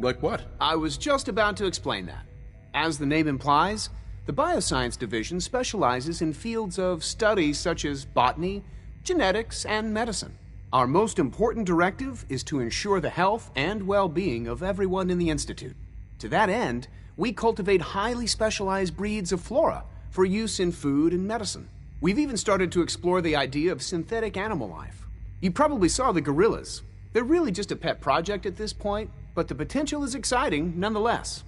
Like what? I was just about to explain that. As the name implies, the Bioscience Division specializes in fields of study such as botany, genetics, and medicine. Our most important directive is to ensure the health and well-being of everyone in the Institute. To that end, we cultivate highly specialized breeds of flora for use in food and medicine. We've even started to explore the idea of synthetic animal life. You probably saw the gorillas. They're really just a pet project at this point, but the potential is exciting nonetheless.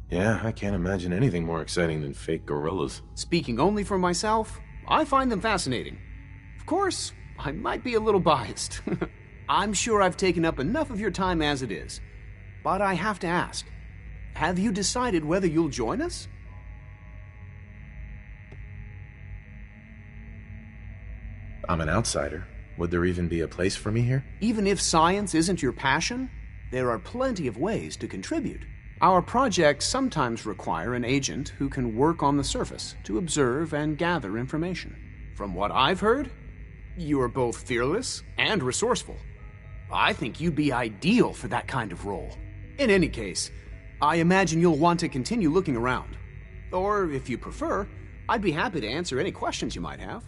Yeah, I can't imagine anything more exciting than fake gorillas. Speaking only for myself, I find them fascinating. Of course, I might be a little biased. I'm sure I've taken up enough of your time as it is. But I have to ask, have you decided whether you'll join us? I'm an outsider. Would there even be a place for me here? Even if science isn't your passion, there are plenty of ways to contribute. Our projects sometimes require an agent who can work on the surface to observe and gather information. From what I've heard, you are both fearless and resourceful. I think you'd be ideal for that kind of role. In any case, I imagine you'll want to continue looking around. Or, if you prefer, I'd be happy to answer any questions you might have.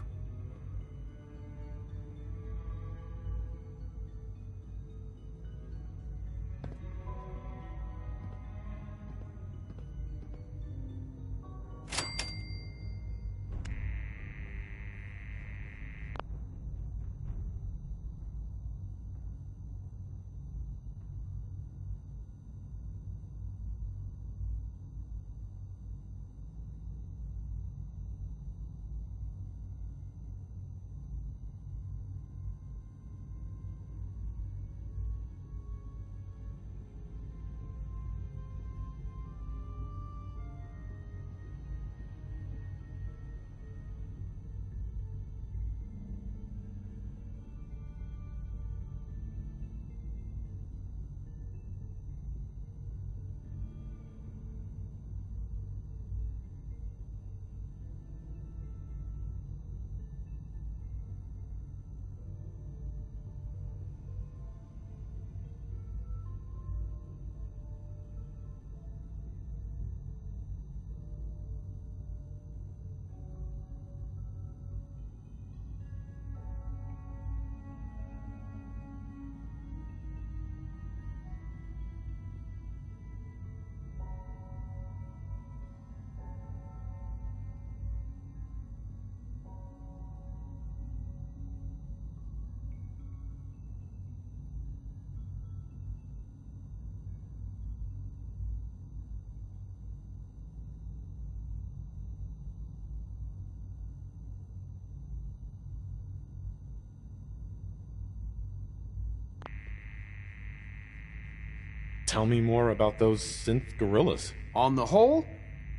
Tell me more about those synth gorillas. On the whole,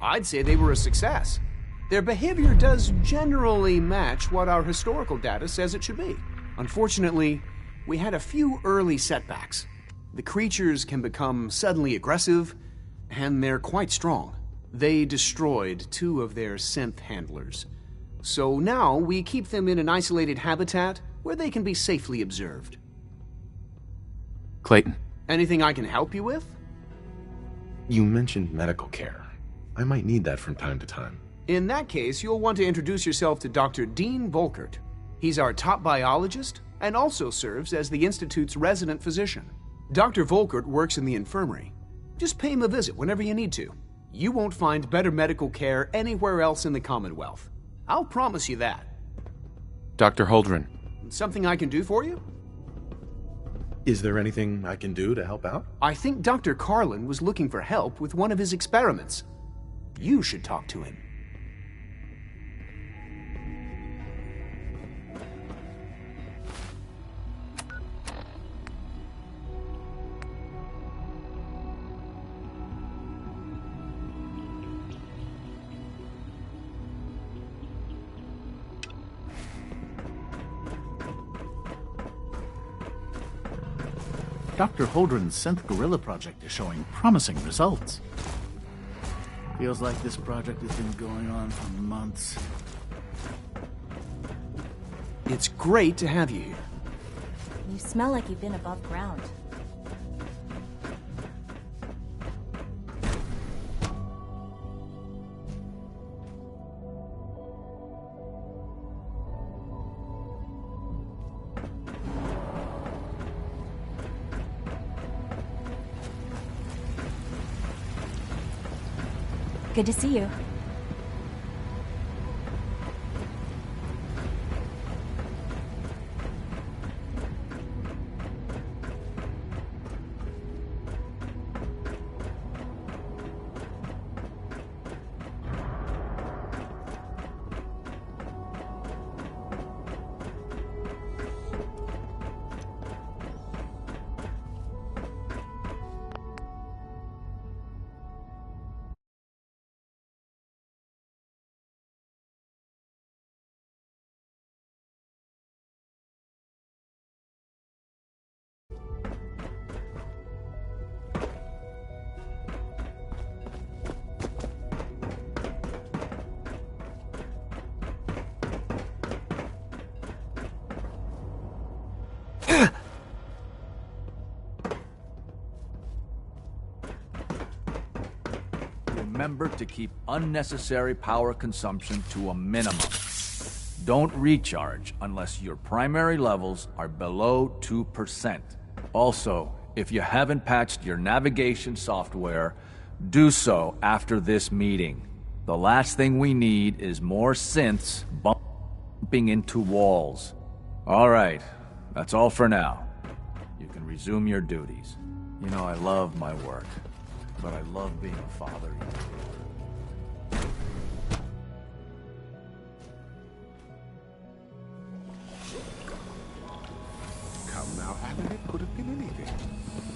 I'd say they were a success. Their behavior does generally match what our historical data says it should be. Unfortunately, we had a few early setbacks. The creatures can become suddenly aggressive, and they're quite strong. They destroyed 2 of their synth handlers. So now we keep them in an isolated habitat where they can be safely observed. Clayton. Anything I can help you with? You mentioned medical care. I might need that from time to time. In that case, you'll want to introduce yourself to Dr. Dean Volkert. He's our top biologist and also serves as the Institute's resident physician. Dr. Volkert works in the infirmary. Just pay him a visit whenever you need to. You won't find better medical care anywhere else in the Commonwealth. I'll promise you that. Dr. Holdren. Something I can do for you? Is there anything I can do to help out? I think Dr. Carlin was looking for help with one of his experiments. You should talk to him. Dr. Holdren's Synth Gorilla project is showing promising results. Feels like this project has been going on for months. It's great to have you here. You smell like you've been above ground. Good to see you. remember to keep unnecessary power consumption to a minimum. Don't recharge unless your primary levels are below 2%. Also, if you haven't patched your navigation software, do so after this meeting. The last thing we need is more synths bumping into walls. All right, that's all for now. You can resume your duties. You know, I love my work, but I love being a father. Come now, Alan, it could have been anything.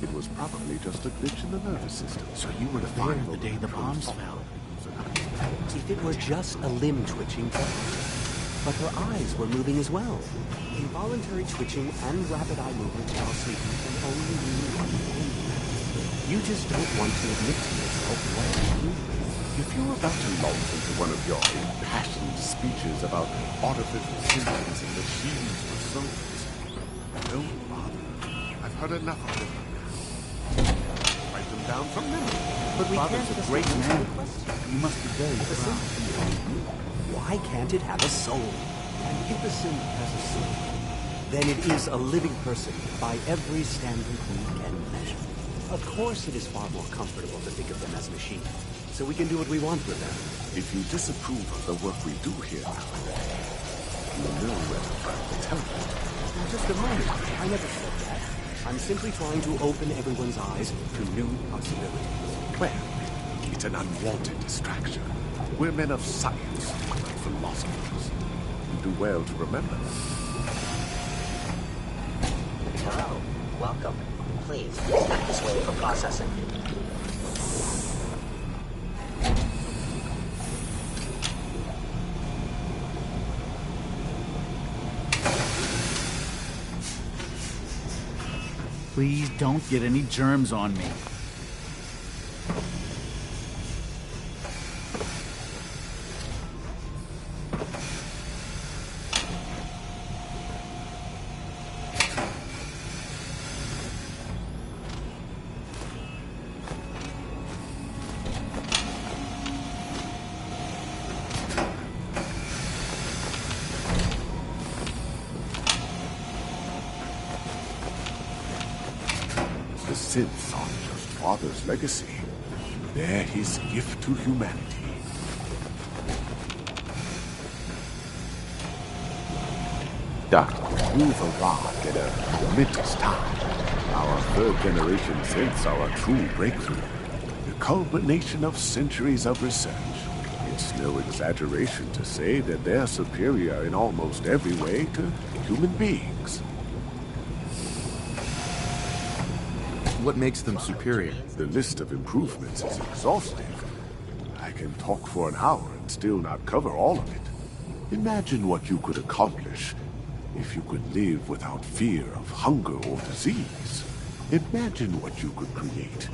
It was probably just a glitch in the nervous system. So you were there the day the bombs fell. If it were just a limb twitching, but her eyes were moving as well. Involuntary twitching and rapid eye movement while sleeping can only mean one thing. You just don't want to admit to yourself what you do. If you're about to launch into one of your impassioned speeches about artificial systems and machines for souls, don't bother. I've heard enough of them. Write them down from memory. But we Father's can't a great man. You must be very proud. Why can't it have a soul? And if a synth has a soul, then it is a living person by every standard we can measure. Of course it is far more comfortable to think of them as machines, so we can do what we want with them. If you disapprove of the work we do here, Alan, you know where to find the talent. Now, just a moment. I never said that. I'm simply trying to open everyone's eyes to new possibilities. Well, it's an unwanted distraction. We're men of science, not philosophers. You do well to remember that. Hello. Welcome. Please, step this way for processing. Please don't get any germs on me. The synths aren't just Father's legacy. They're his gift to humanity. Doctor, you've arrived at a momentous time. Our third-generation synths are a true breakthrough. The culmination of centuries of research. It's no exaggeration to say that they're superior in almost every way to human beings. What makes them superior? The list of improvements is exhaustive. I can talk for an hour and still not cover all of it. Imagine what you could accomplish if you could live without fear of hunger or disease. Imagine what you could create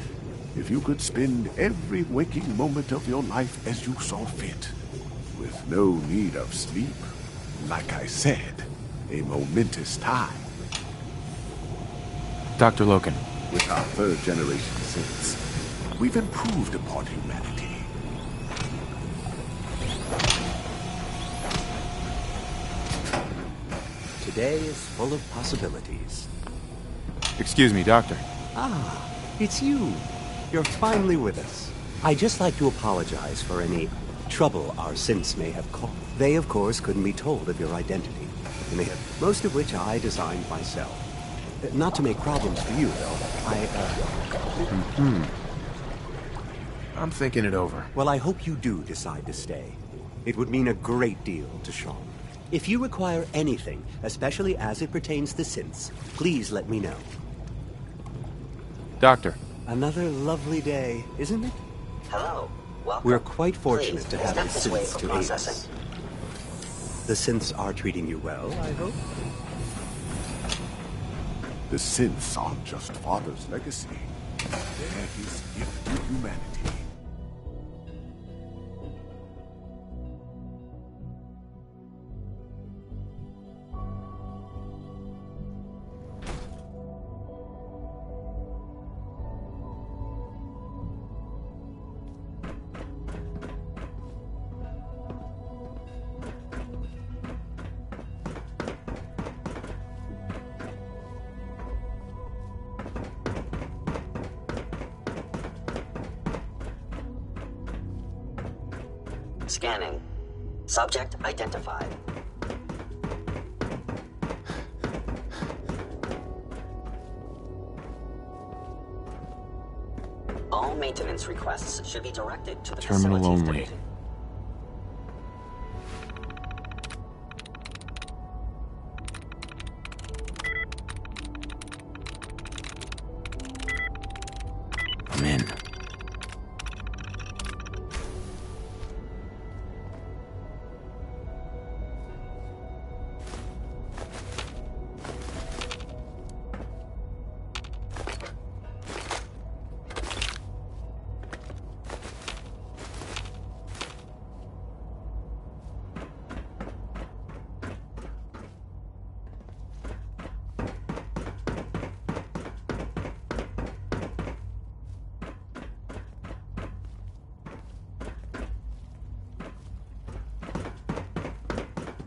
if you could spend every waking moment of your life as you saw fit, with no need of sleep. Like I said, a momentous time. Dr. Loken. With our third-generation synths, we've improved upon humanity. Today is full of possibilities. Excuse me, Doctor. Ah, it's you. You're finally with us. I'd just like to apologize for any trouble our synths may have caused. They, of course, couldn't be told of your identity. Most of which I designed myself. Not to make problems for you, though. I'm thinking it over. Well, I hope you do decide to stay. It would mean a great deal to Sean. If you require anything, especially as it pertains to synths, please let me know. Doctor. Another lovely day, isn't it? Hello. Welcome. We're quite fortunate Please, to have the step this way synths for to aid processing. us. The synths are treating you well, I hope? The synths aren't just Father's legacy. They're his gift to humanity. Scanning. Subject identified. All maintenance requests should be directed to the Terminal facilities only. division. I'm in.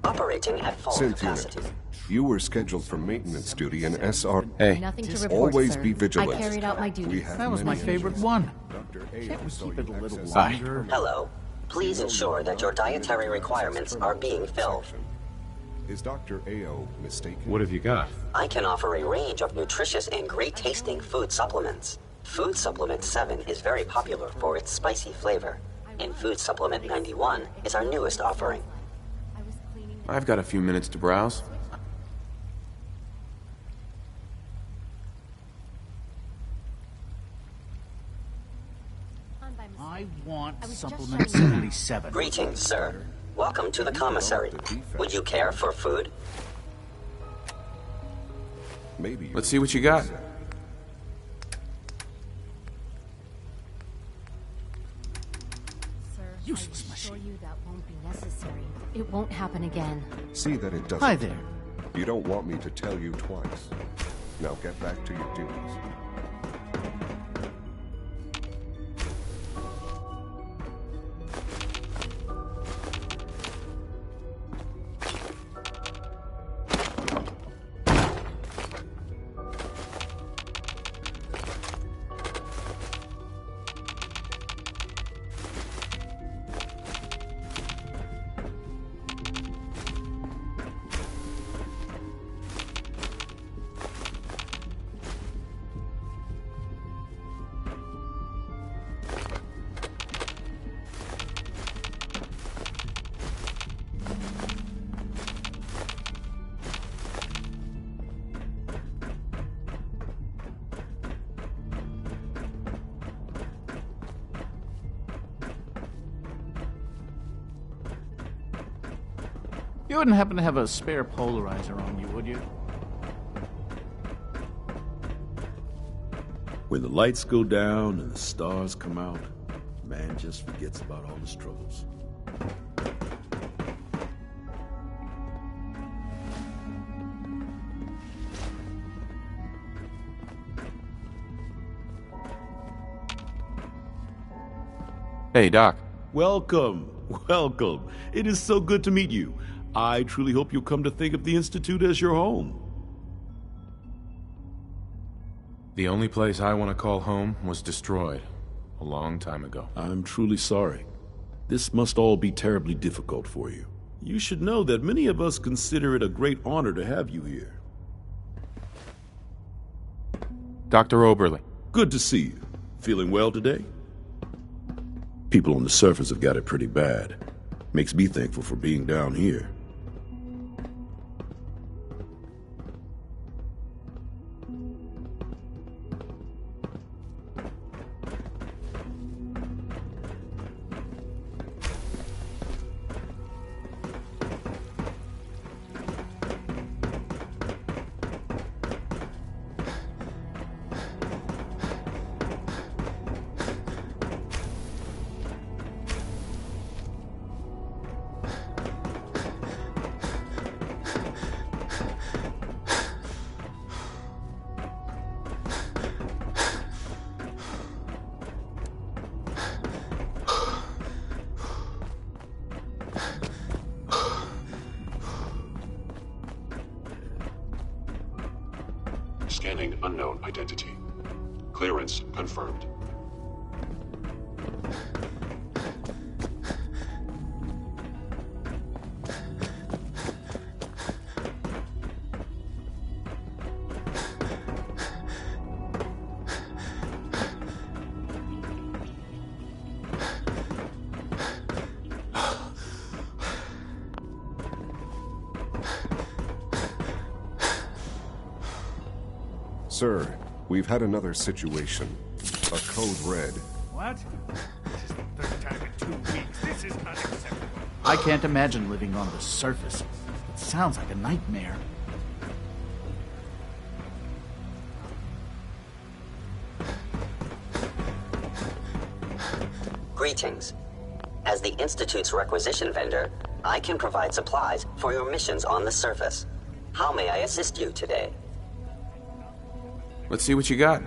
Operating at full Synth capacity. unit, you were scheduled for maintenance duty in SR. Hey. Nothing to report, Always sir. be vigilant. I carried out my duty. That was my favorite one. Can't we keep it a little longer? Hello. Please ensure that your dietary requirements are being filled. Is Dr. Ao mistaken? What have you got? I can offer a range of nutritious and great-tasting food supplements. Food Supplement 7 is very popular for its spicy flavor, and Food Supplement 91 is our newest offering. I've got a few minutes to browse. I want Supplement 77. Greetings, sir. Welcome to the commissary. Would you care for food? Maybe. Let's see what you got. Useless machine. I assure you that won't be necessary. It won't happen again. See that it doesn't. Hi there. You don't want me to tell you twice. Now get back to your duties. You wouldn't happen to have a spare polarizer on you, would you? When the lights go down and the stars come out, man just forgets about all his troubles. Hey, Doc. Welcome, welcome. It is so good to meet you. I truly hope you'll come to think of the Institute as your home. The only place I want to call home was destroyed a long time ago. I'm truly sorry. This must all be terribly difficult for you. You should know that many of us consider it a great honor to have you here. Dr. Oberly. Good to see you. Feeling well today? People on the surface have got it pretty bad. Makes me thankful for being down here. Scanning unknown identity. Clearance confirmed. Sir, we've had another situation. A code red. What? This is the third time in 2 weeks. This is unacceptable. I can't imagine living on the surface. It sounds like a nightmare. Greetings. As the Institute's requisition vendor, I can provide supplies for your missions on the surface. How may I assist you today? Let's see what you got.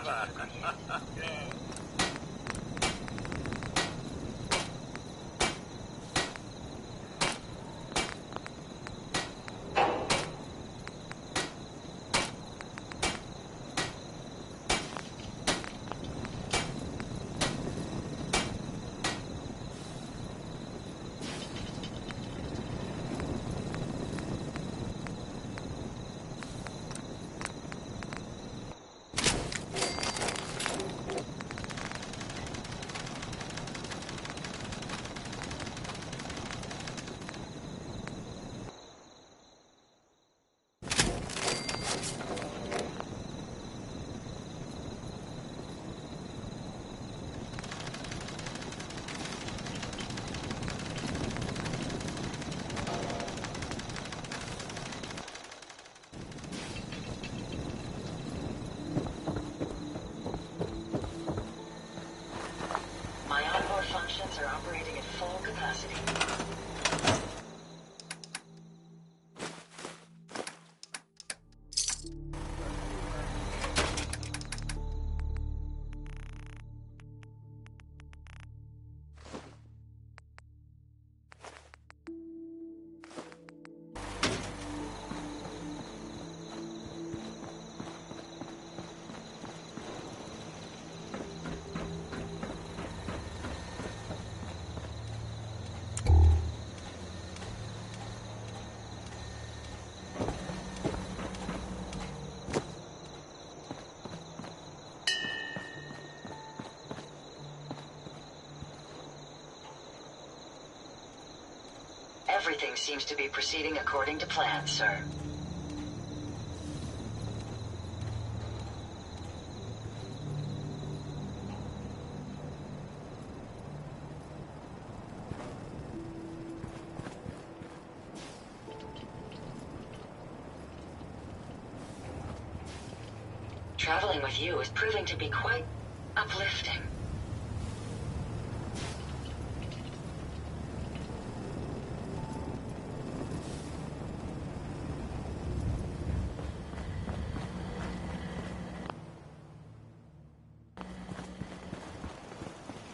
lava. My onboard functions are operating at full capacity. Everything seems to be proceeding according to plan, sir. Traveling with you is proving to be quite uplifting.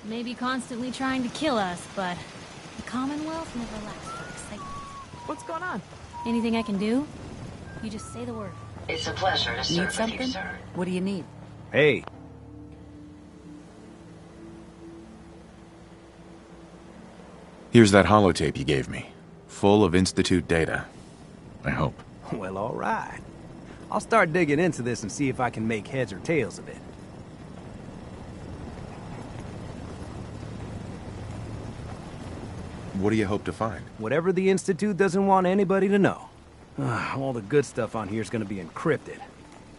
Maybe constantly trying to kill us, but the Commonwealth never lacks for excitement. What's going on? Anything I can do? You just say the word. It's a pleasure to serve with you, sir. What do you need? Hey. Here's that holotape you gave me. Full of Institute data. I hope. Well, all right. I'll start digging into this and see if I can make heads or tails of it. What do you hope to find? Whatever the Institute doesn't want anybody to know. All the good stuff on here is going to be encrypted.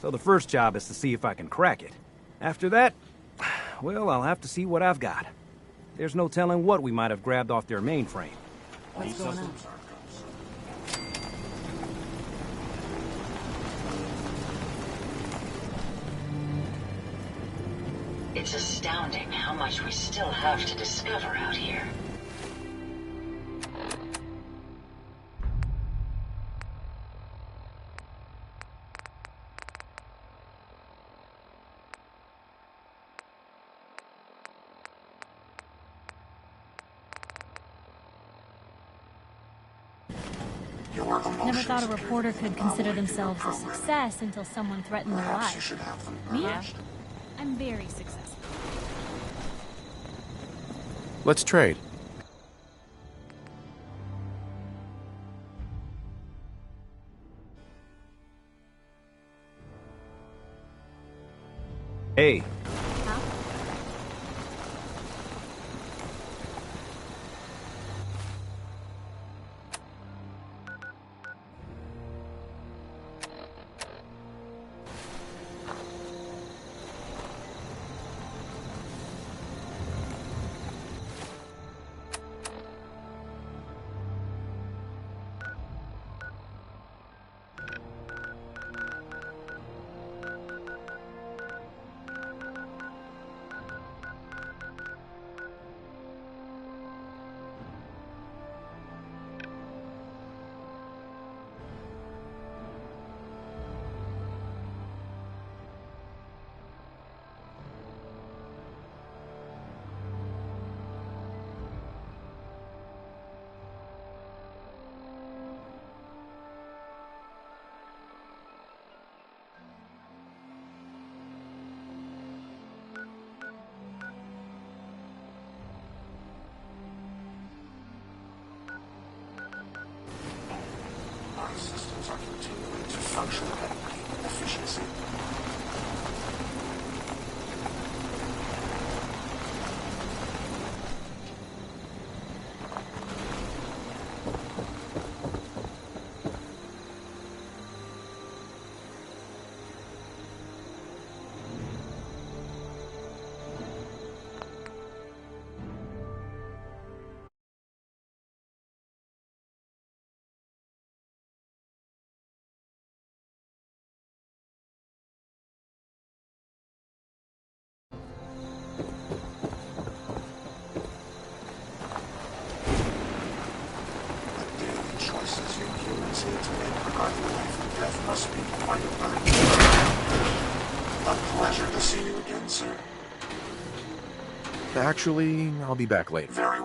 So the first job is to see if I can crack it. After that, well, I'll have to see what I've got. There's no telling what we might have grabbed off their mainframe. What's going on? It's astounding how much we still have to discover out here. Never thought a reporter could consider themselves a success until someone threatened their lives. Me? I'm very successful. Let's trade. Hey. function and peak efficiency. Actually, I'll be back later. Very